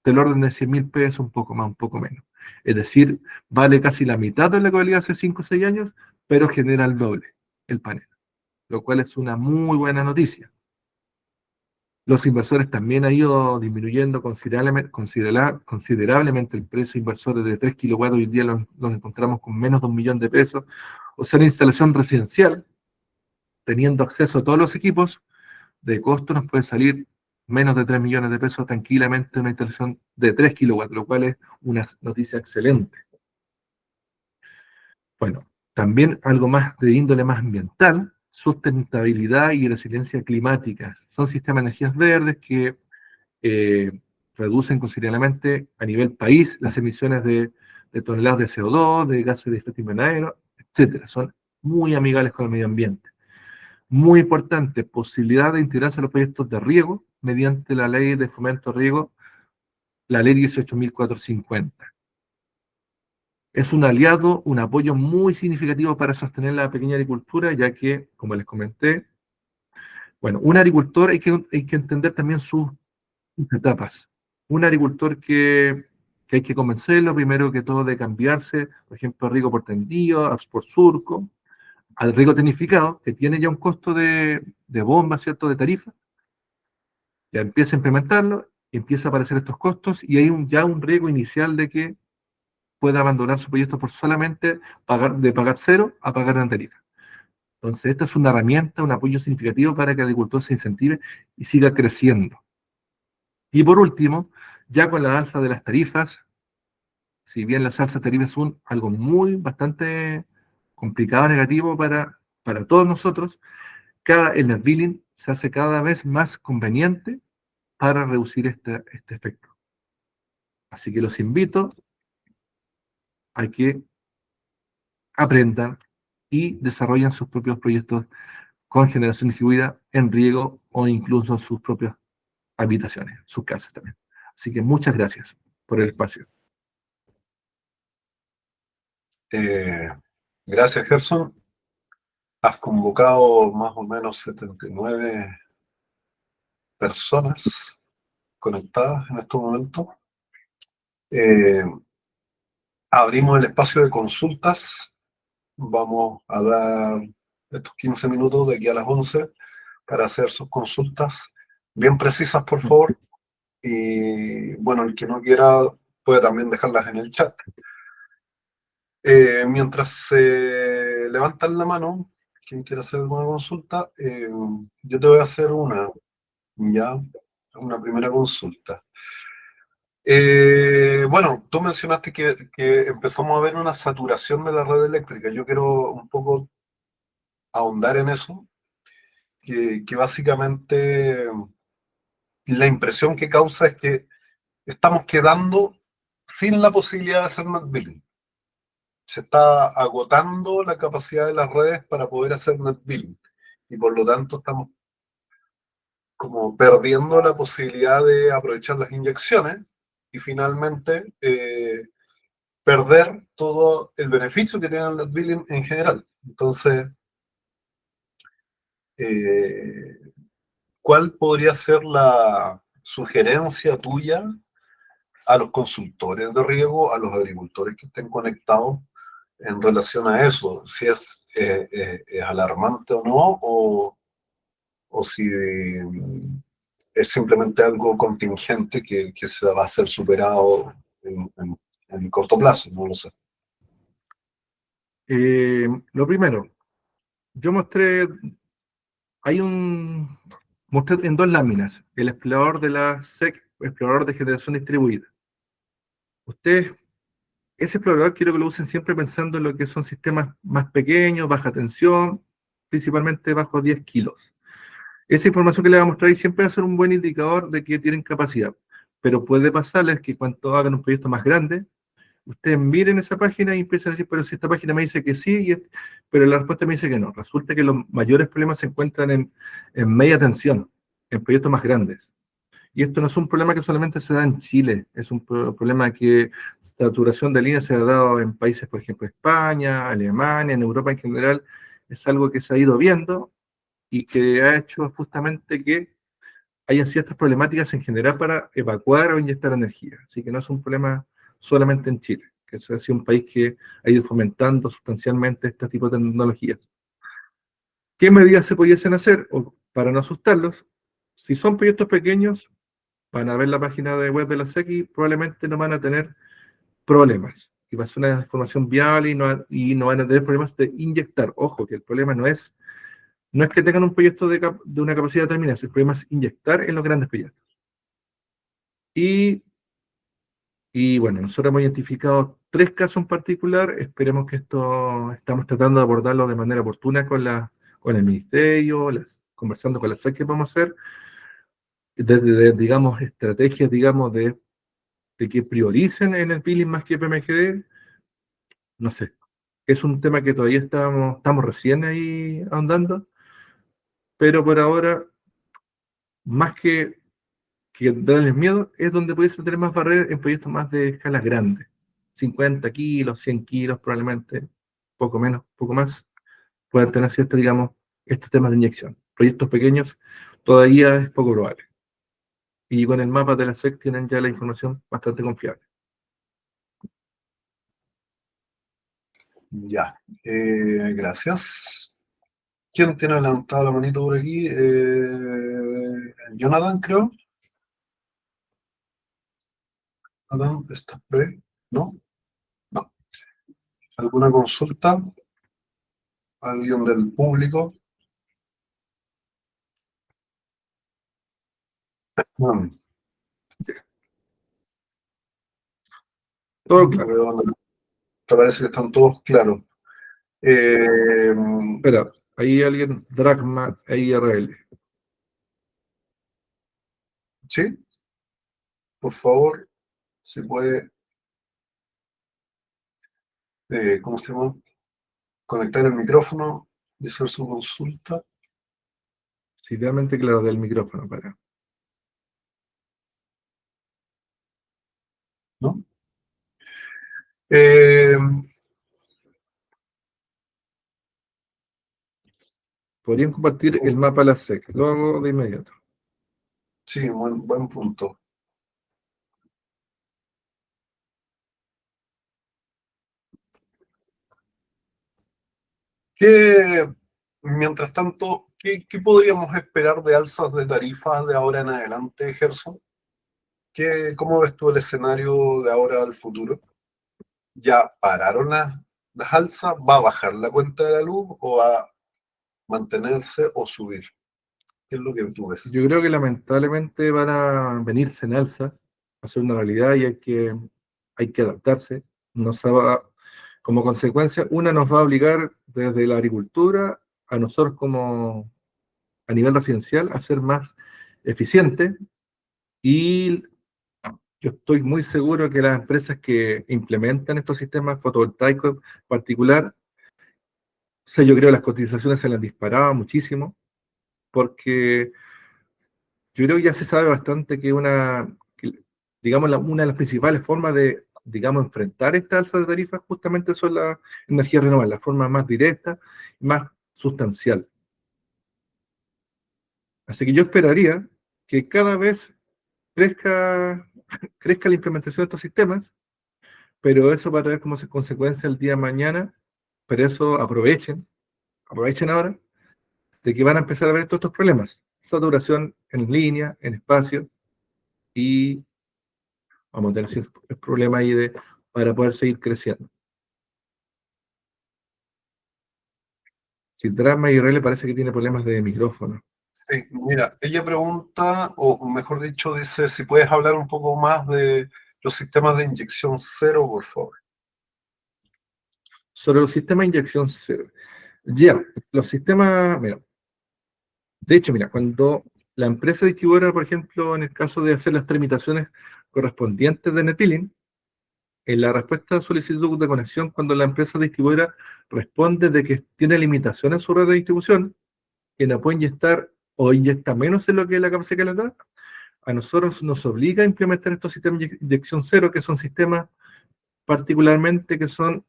del orden de 100.000 pesos, un poco más, un poco menos. Es decir, vale casi la mitad de la que valía hace 5 o 6 años, pero genera el doble el panel, lo cual es una muy buena noticia. Los inversores también han ido disminuyendo considerablemente el precio de inversores de 3 kilowatts, hoy en día los encontramos con menos de 1 millón de pesos. O sea, la instalación residencial, teniendo acceso a todos los equipos, de costo nos puede salir menos de 3 millones de pesos tranquilamente una instalación de 3 kilowatts, lo cual es una noticia excelente. Bueno, también algo más de índole más ambiental, sustentabilidad y resiliencia climática. Son sistemas de energías verdes que reducen considerablemente a nivel país las emisiones de toneladas de CO2, de gases de efecto invernadero, etcétera. Son muy amigables con el medio ambiente. Muy importante, posibilidad de integrarse a los proyectos de riego mediante la ley de fomento de riego, la ley 18.450. Es un aliado, un apoyo muy significativo para sostener la pequeña agricultura, ya que, como les comenté, bueno, un agricultor hay que entender también sus etapas. Un agricultor que hay que convencerlo, primero que todo, de cambiarse, por ejemplo, riego por tendido, por surco, al riego tecnificado, que tiene ya un costo de bomba, ¿cierto?, de tarifa, ya empieza a implementarlo, y empieza a aparecer estos costos, y hay ya un riesgo inicial de que pueda abandonar su proyecto por solamente de pagar cero a pagar una tarifa. Entonces, esta es una herramienta, un apoyo significativo para que el agricultor se incentive y siga creciendo. Y por último, ya con la alza de las tarifas, si bien las alzas de tarifas son algo bastante complicado, negativo para todos nosotros, el net billing se hace cada vez más conveniente para reducir este efecto. Así que los invito a que aprendan y desarrollen sus propios proyectos con generación distribuida en riego o incluso sus propias habitaciones, sus casas también. Así que muchas gracias por el espacio. Gracias, Gerson. Has convocado más o menos 79 personas conectadas en estos momentos. Eh, Abrimos el espacio de consultas. Vamos a dar estos 15 minutos de aquí a las 11 para hacer sus consultas bien precisas, por favor. Y bueno, el que no quiera puede también dejarlas en el chat. Mientras se levantan la mano, quien quiera hacer alguna consulta, yo te voy a hacer una primera consulta. Bueno, tú mencionaste que empezamos a ver una saturación de la red eléctrica. Yo quiero un poco ahondar en eso, que básicamente la impresión que causa es que estamos quedando sin la posibilidad de hacer net billing. Se está agotando la capacidad de las redes para poder hacer net billing y por lo tanto estamos como perdiendo la posibilidad de aprovechar las inyecciones y finalmente perder todo el beneficio que tiene el net billing en general. Entonces, ¿cuál podría ser la sugerencia tuya a los consultores de riego, a los agricultores que estén conectados en relación a eso? Si es alarmante o no, o si es simplemente algo contingente que se va a ser superado en corto plazo, no lo sé. Lo primero, yo mostré en dos láminas, el explorador de la SEC, explorador de generación distribuida. Ustedes, ese explorador quiero que lo usen siempre pensando en lo que son sistemas más pequeños, baja tensión, principalmente bajo 10 kilos. Esa información que les voy a mostrar ahí siempre va a ser un buen indicador de que tienen capacidad, pero puede pasarles que cuando hagan un proyecto más grande, ustedes miren esa página y empiezan a decir, pero si esta página me dice que sí, pero la respuesta me dice que no. Resulta que los mayores problemas se encuentran en media tensión, en proyectos más grandes. Y esto no es un problema que solamente se da en Chile, es un problema que saturación de líneas se ha dado en países, por ejemplo, España, Alemania, en Europa en general, es algo que se ha ido viendo y que ha hecho justamente que haya ciertas problemáticas en general para evacuar o inyectar energía. Así que no es un problema solamente en Chile, que es así un país que ha ido fomentando sustancialmente este tipo de tecnologías. ¿Qué medidas se pudiesen hacer para no asustarlos? Si son proyectos pequeños, van a ver la página web de la SEC y probablemente no van a tener problemas. Y va a ser una información viable y no van a tener problemas de inyectar. Ojo, que el problema no es que tengan un proyecto de una capacidad determinada, el problema es inyectar en los grandes proyectos. Y bueno, nosotros hemos identificado 3 casos en particular, esperemos que estamos tratando de abordarlo de manera oportuna con el ministerio, conversando con la SEC que vamos a hacer, desde, digamos, estrategias, digamos, de que prioricen en el billing más que PMGD, no sé. Es un tema que todavía estamos recién ahí ahondando, pero por ahora, más que darles miedo, es donde pudiese tener más barreras en proyectos más de escala grande. 50 kilos, 100 kilos probablemente, poco menos, poco más, puedan tener ciertos, digamos, estos temas de inyección. Proyectos pequeños todavía es poco probable. Y con el mapa de la SEC tienen ya la información bastante confiable. Ya, gracias. ¿Quién tiene levantada la manito por aquí? Jonathan, creo. Jonathan, ¿estás por ahí? ¿No? No. ¿Alguna consulta? ¿Alguien del público? No. Todo claro. Te parece que están todos claros. Espera, ahí alguien, Dragma IRL. Sí, por favor, si puede, ¿cómo se llama? Conectar el micrófono y hacer su consulta. Sí, idealmente claro, del micrófono, para. ¿No? Eh, Podrían compartir el mapa de la SEC. Lo hago de inmediato. sí, buen punto. Mientras tanto, ¿qué podríamos esperar de alzas de tarifas de ahora en adelante, Gerson? ¿Cómo ves tú el escenario de ahora al futuro? ¿Ya pararon las alzas? ¿Va a bajar la cuenta de la luz o va a mantenerse o subir? ¿Qué es lo que tú ves? Yo creo que lamentablemente van a venirse en alza, va a ser una realidad y hay que adaptarse. Como consecuencia, una nos va a obligar desde la agricultura a nosotros como a nivel residencial a ser más eficientes y yo estoy muy seguro que las empresas que implementan estos sistemas fotovoltaicos en particular, o sea, yo creo que las cotizaciones se les han disparado muchísimo porque yo creo que ya se sabe bastante digamos, una de las principales formas de, digamos, enfrentar esta alza de tarifas justamente son las energías renovables, la forma más directa y más sustancial. Así que yo esperaría que cada vez crezca la implementación de estos sistemas, pero eso va a traer como consecuencia el día de mañana, pero eso aprovechen ahora, de que van a empezar a ver todos estos problemas, saturación en línea, en espacio, y vamos a tener el problema ahí para poder seguir creciendo. Si Drama y RL parece que tiene problemas de micrófono. Sí, mira, ella pregunta, o mejor dicho, dice si puedes hablar un poco más de los sistemas de inyección cero, por favor. Sobre los sistemas de inyección cero. Ya, los sistemas, mira, de hecho, mira, cuando la empresa distribuidora, por ejemplo, en el caso de hacer las tramitaciones correspondientes de Netilin, en la respuesta a solicitud de conexión, cuando la empresa distribuidora responde de que tiene limitaciones en su red de distribución, que no puede inyectar o inyecta menos en lo que es la capacidad que le da, a nosotros nos obliga a implementar estos sistemas de inyección cero, que son sistemas particularmente que son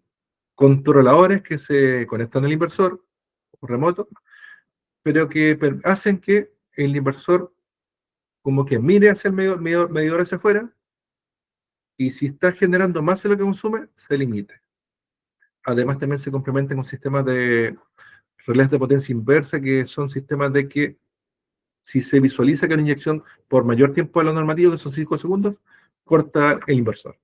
controladores que se conectan al inversor remoto, pero que hacen que el inversor como que mire hacia el medidor hacia afuera y si está generando más de lo que consume, se limite. Además también se complementan con sistemas de relés de potencia inversa, que son sistemas de que si se visualiza que una inyección por mayor tiempo de lo normativo, que son 5 segundos, corta el inversor.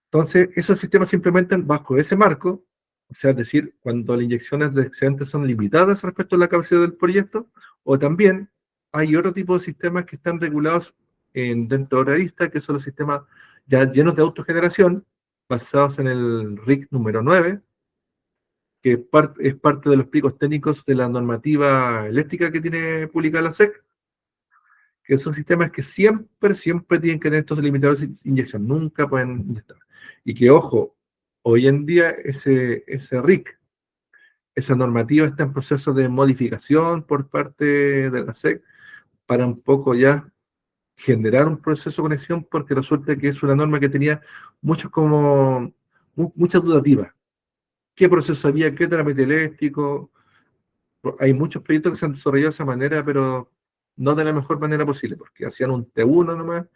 Entonces, esos sistemas se implementan bajo ese marco, o sea, es decir, cuando las inyecciones de excedentes son limitadas respecto a la capacidad del proyecto, o también hay otro tipo de sistemas que están regulados dentro de la lista, que son los sistemas ya llenos de autogeneración, basados en el RIC número 9, que es parte de los picos técnicos de la normativa eléctrica que tiene publicada la SEC, que son sistemas que siempre tienen que tener estos limitadores de inyección, nunca pueden inyectar. Y que, ojo, hoy en día ese RIC, esa normativa está en proceso de modificación por parte de la SEC para un poco ya generar un proceso de conexión porque resulta que es una norma que tenía muchas dudativas. ¿Qué proceso había? ¿Qué trámite eléctrico? Hay muchos proyectos que se han desarrollado de esa manera, pero no de la mejor manera posible, porque hacían un T1 nomás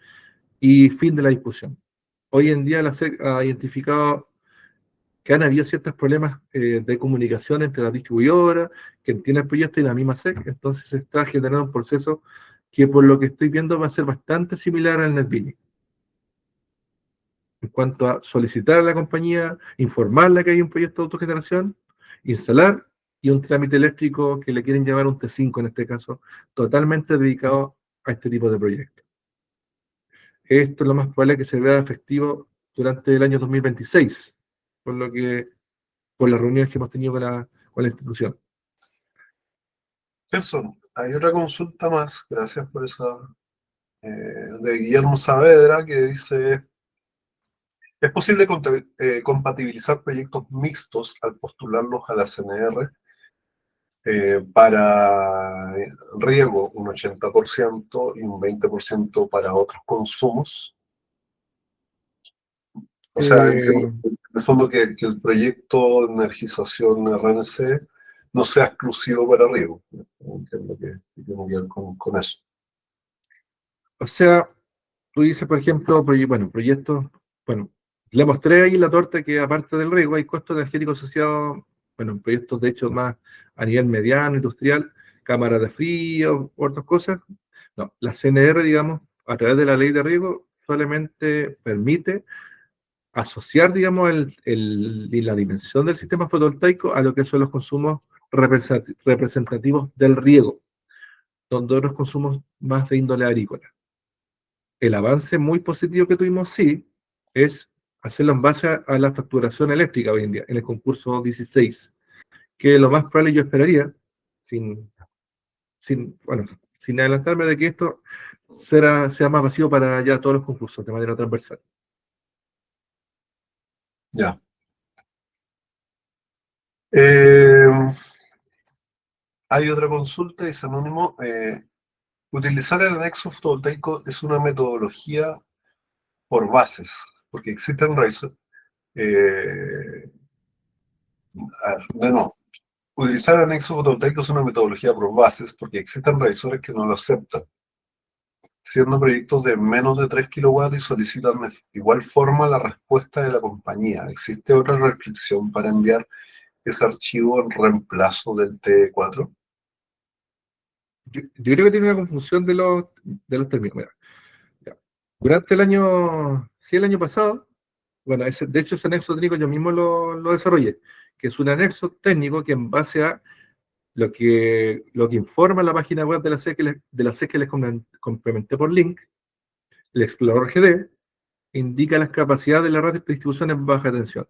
y fin de la discusión. Hoy en día la SEC ha identificado que han habido ciertos problemas de comunicación entre las distribuidoras, que tienen el proyecto y la misma SEC, entonces se está generando un proceso que por lo que estoy viendo va a ser bastante similar al NetBeanie, en cuanto a solicitar a la compañía, informarla que hay un proyecto de autogeneración, instalar y un trámite eléctrico que le quieren llamar un T5 en este caso, totalmente dedicado a este tipo de proyectos. Esto es lo más probable que se vea efectivo durante el año 2026, por lo que, por las reuniones que hemos tenido con la institución. Gerson, hay otra consulta más, gracias por esa, de Guillermo Saavedra, que dice: ¿es posible compatibilizar proyectos mixtos al postularlos a la CNR? Para riego un 80% y un 20% para otros consumos. O sea, Eh, en el fondo que el proyecto de energización RNC no sea exclusivo para riego. Entiendo que tiene que ver con eso. o sea, tú dices, por ejemplo, proyectos, bueno, le mostré ahí la torta que aparte del riego hay costos energéticos asociados, bueno, en proyectos de hecho más a nivel mediano, industrial, cámaras de frío, otras cosas. No, la CNR, digamos, a través de la ley de riego, solamente permite asociar, digamos, la dimensión del sistema fotovoltaico a lo que son los consumos representativos del riego, donde otros consumos más de índole agrícola. El avance muy positivo que tuvimos, sí, es hacerlo en base a la facturación eléctrica hoy en día, en el concurso 16, que lo más probable yo esperaría, sin, bueno, sin adelantarme de que esto sea más vacío para ya todos los concursos de manera transversal. Ya. Eh, Hay otra consulta, dice Anónimo. Utilizar el anexo fotovoltaico es una metodología por bases, porque existen raíces. No. Utilizar anexo fotovoltaico es una metodología por bases, porque existen revisores que no lo aceptan, siendo proyectos de menos de 3 kilowatts y solicitan de igual forma la respuesta de la compañía. ¿Existe otra restricción para enviar ese archivo en reemplazo del T4? Yo creo que tiene una confusión de los términos. Mira, ya. Durante el año pasado, bueno, de hecho ese anexo técnico yo mismo lo desarrollé, que es un anexo técnico que en base a lo que informa la página web de la SEC, que les complementé por link, el Explorer GD, indica las capacidades de la red de distribución en baja tensión.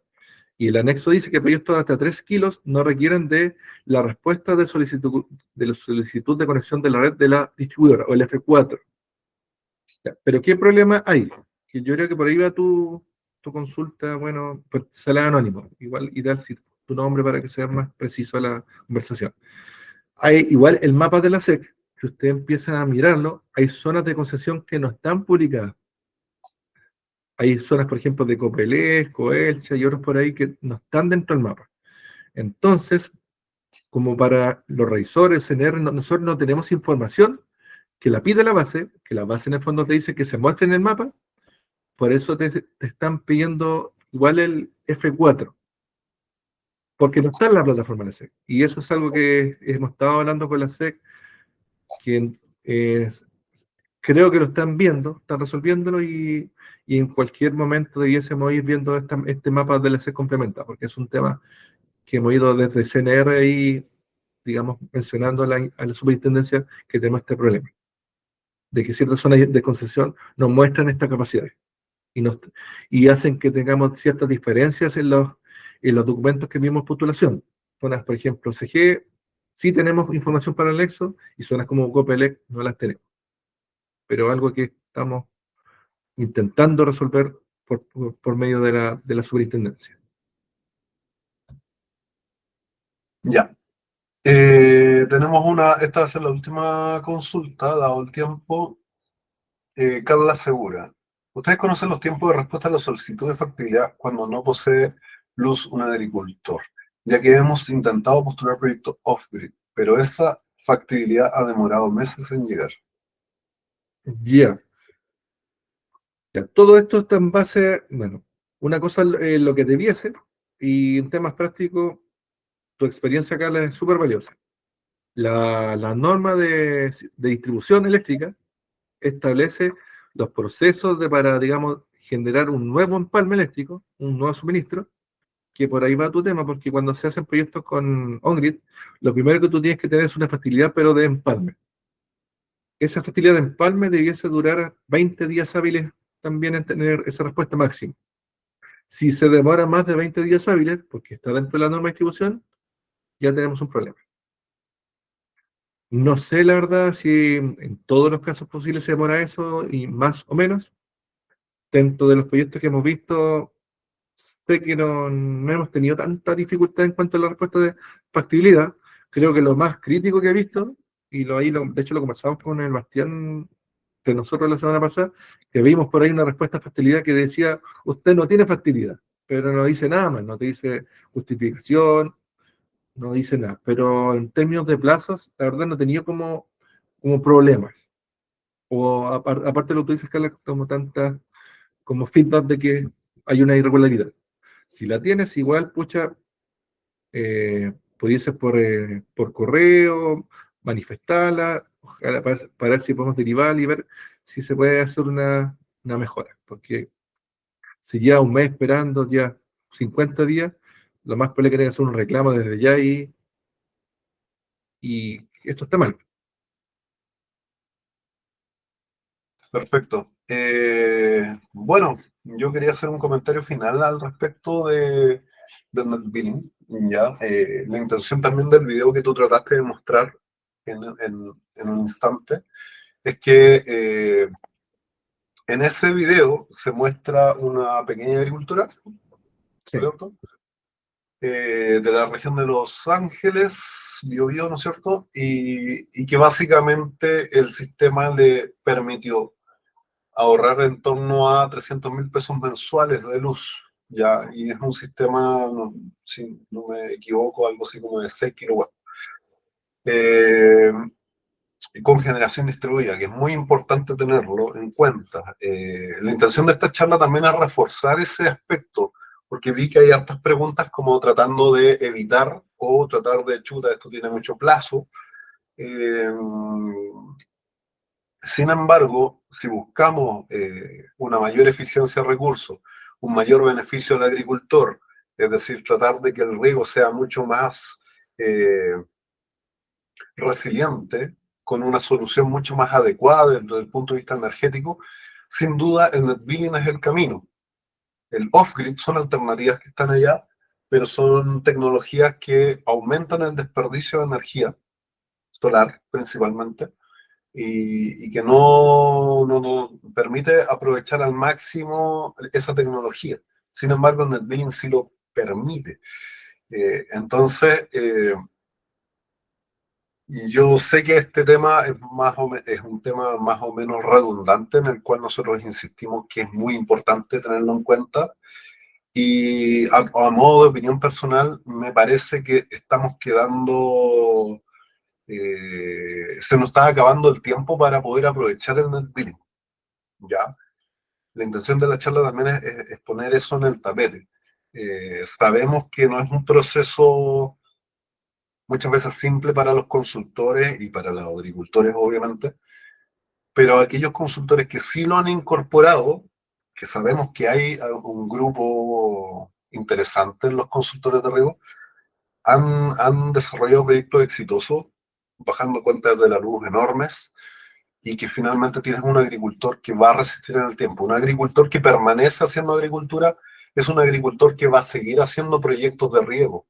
Y el anexo dice que proyectos de hasta 3 kilos no requieren de la respuesta de solicitud de conexión de la red de la distribuidora, o el F4. Ya, pero ¿qué problema hay? Que yo creo que por ahí va tu consulta, bueno, pues sale anónimo, igual ideal si tu nombre para que sea más preciso la conversación. Hay igual el mapa de la SEC, si ustedes empiezan a mirarlo, hay zonas de concesión que no están publicadas. Hay zonas, por ejemplo, de Copelés, Coelcha y otros por ahí que no están dentro del mapa. Entonces, como para los revisores, CNR, nosotros no tenemos información que la pide la base, que la base en el fondo te dice que se muestre en el mapa, por eso te están pidiendo igual el F4, porque no está en la plataforma de la SEC. Y eso es algo que hemos estado hablando con la SEC, que creo que lo están viendo, están resolviéndolo y en cualquier momento debiésemos ir viendo este mapa de la SEC complementa, porque es un tema que hemos ido desde CNR y, digamos, mencionando a la superintendencia que tenemos este problema, de que ciertas zonas de concesión nos muestran esta capacidad y hacen que tengamos ciertas diferencias en los documentos que vimos postulación. Zonas, por ejemplo, CG, sí tenemos información para el Nexo y zonas como Copelec no las tenemos. Pero algo que estamos intentando resolver por medio de la superintendencia. Ya. Tenemos esta va a ser la última consulta, dado el tiempo. Carla Segura. ¿Ustedes conocen los tiempos de respuesta a la solicitud de factibilidad cuando no posee luz un agricultor? Ya que hemos intentado postular proyectos off-grid, pero esa factibilidad ha demorado meses en llegar. Ya, ya, todo esto está en base, bueno, una cosa es lo que debiese, y en temas prácticos, tu experiencia, Carla, es súper valiosa. La norma de distribución eléctrica establece los procesos para, digamos, generar un nuevo empalme eléctrico, un nuevo suministro, que por ahí va tu tema, porque cuando se hacen proyectos con OnGrid, lo primero que tú tienes que tener es una facilidad, pero de empalme. Esa facilidad de empalme debiese durar 20 días hábiles también en tener esa respuesta máxima. Si se demora más de 20 días hábiles, porque está dentro de la norma de distribución, ya tenemos un problema. No sé, la verdad, si en todos los casos posibles se demora eso y más o menos. Dentro de los proyectos que hemos visto, sé que no hemos tenido tanta dificultad en cuanto a la respuesta de factibilidad. Creo que lo más crítico que he visto, y de hecho lo conversamos con el Bastián de nosotros la semana pasada, que vimos por ahí una respuesta a factibilidad que decía, usted no tiene factibilidad, pero no dice nada más, no te dice justificación, no dice nada. Pero en términos de plazos, la verdad no he tenido como problemas. O aparte de lo que tú dices, Carla, como tantas, como feedback de que hay una irregularidad. Si la tienes, igual, pucha, pudiese por correo, manifestarla, ojalá para ver si podemos derivar y ver si se puede hacer una mejora. Porque si ya un mes esperando, ya 50 días, lo más probable es que tenga que hacer un reclamo desde ya y esto está mal. Perfecto. Bueno, yo quería hacer un comentario final al respecto de NetBeating. Ya, la intención también del video que tú trataste de mostrar en un instante es que en ese video se muestra una pequeña agricultura, Sí, ¿cierto? De la región de Los Ángeles, Biobío, ¿no es cierto? Y que básicamente el sistema le permitió ahorrar en torno a 300.000 pesos mensuales de luz, ¿ya? Y es un sistema, no, si no me equivoco, algo así como de 6 kilowatts. Eh, con generación distribuida, que es muy importante tenerlo en cuenta. La intención de esta charla también es reforzar ese aspecto, porque vi que hay hartas preguntas como tratando de evitar o tratar de chuta, esto tiene mucho plazo. Eh, Sin embargo, si buscamos una mayor eficiencia de recursos, un mayor beneficio al agricultor, es decir, tratar de que el riego sea mucho más eh, resiliente, con una solución mucho más adecuada desde el punto de vista energético, sin duda el net billing es el camino. El off-grid son alternativas que están allá, pero son tecnologías que aumentan el desperdicio de energía solar principalmente y que no nos permite aprovechar al máximo esa tecnología. Sin embargo, el net billing sí lo permite. Entonces, yo sé que este tema es un tema más o menos redundante en el cual nosotros insistimos que es muy importante tenerlo en cuenta y a modo de opinión personal me parece que estamos quedando, se nos está acabando el tiempo para poder aprovechar el net billing, ¿ya? La intención de la charla también es poner eso en el tapete. Sabemos que no es un proceso muchas veces simple para los consultores y para los agricultores, obviamente, pero aquellos consultores que sí lo han incorporado, que sabemos que hay un grupo interesante en los consultores de riego, han desarrollado proyectos exitosos, bajando cuentas de la luz enormes, y que finalmente tienes un agricultor que va a resistir en el tiempo. Un agricultor que permanece haciendo agricultura es un agricultor que va a seguir haciendo proyectos de riego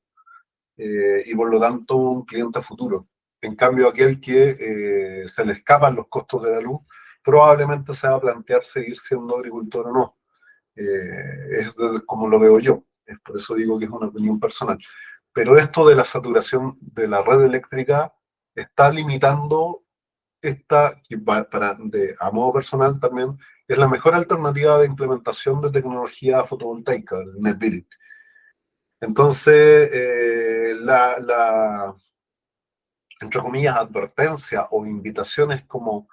y por lo tanto un cliente a futuro. En cambio, aquel que se le escapan los costos de la luz, probablemente se va a plantear seguir siendo agricultor o no. Como lo veo yo. Es por eso digo que es una opinión personal. Pero esto de la saturación de la red eléctrica está limitando esta, a modo personal también, es la mejor alternativa de implementación de tecnología fotovoltaica, el NetBilling. Entonces, entre comillas, advertencia o invitaciones como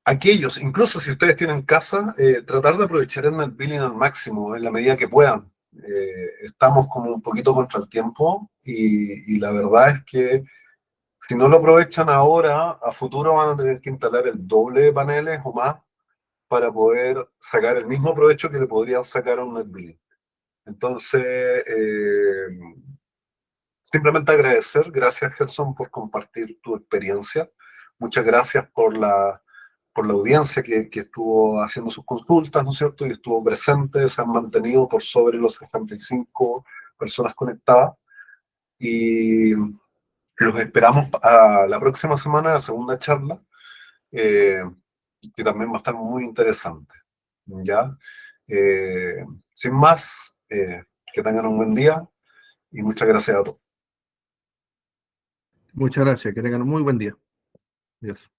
aquellos, incluso si ustedes tienen casa, tratar de aprovechar el NetBilling al máximo en la medida que puedan. Estamos como un poquito contra el tiempo y la verdad es que si no lo aprovechan ahora, a futuro van a tener que instalar el doble de paneles o más para poder sacar el mismo provecho que le podrían sacar a un NetBilling. Entonces, simplemente agradecer, gracias Gerson por compartir tu experiencia, muchas gracias por la audiencia que estuvo haciendo sus consultas, ¿no es cierto? Y estuvo presente, se han mantenido por sobre los 65 personas conectadas y los esperamos a la próxima semana, la segunda charla, eh, que también va a estar muy interesante, ¿ya? Sin más, que tengan un buen día y muchas gracias a todos. Muchas gracias, que tengan un muy buen día. Adiós.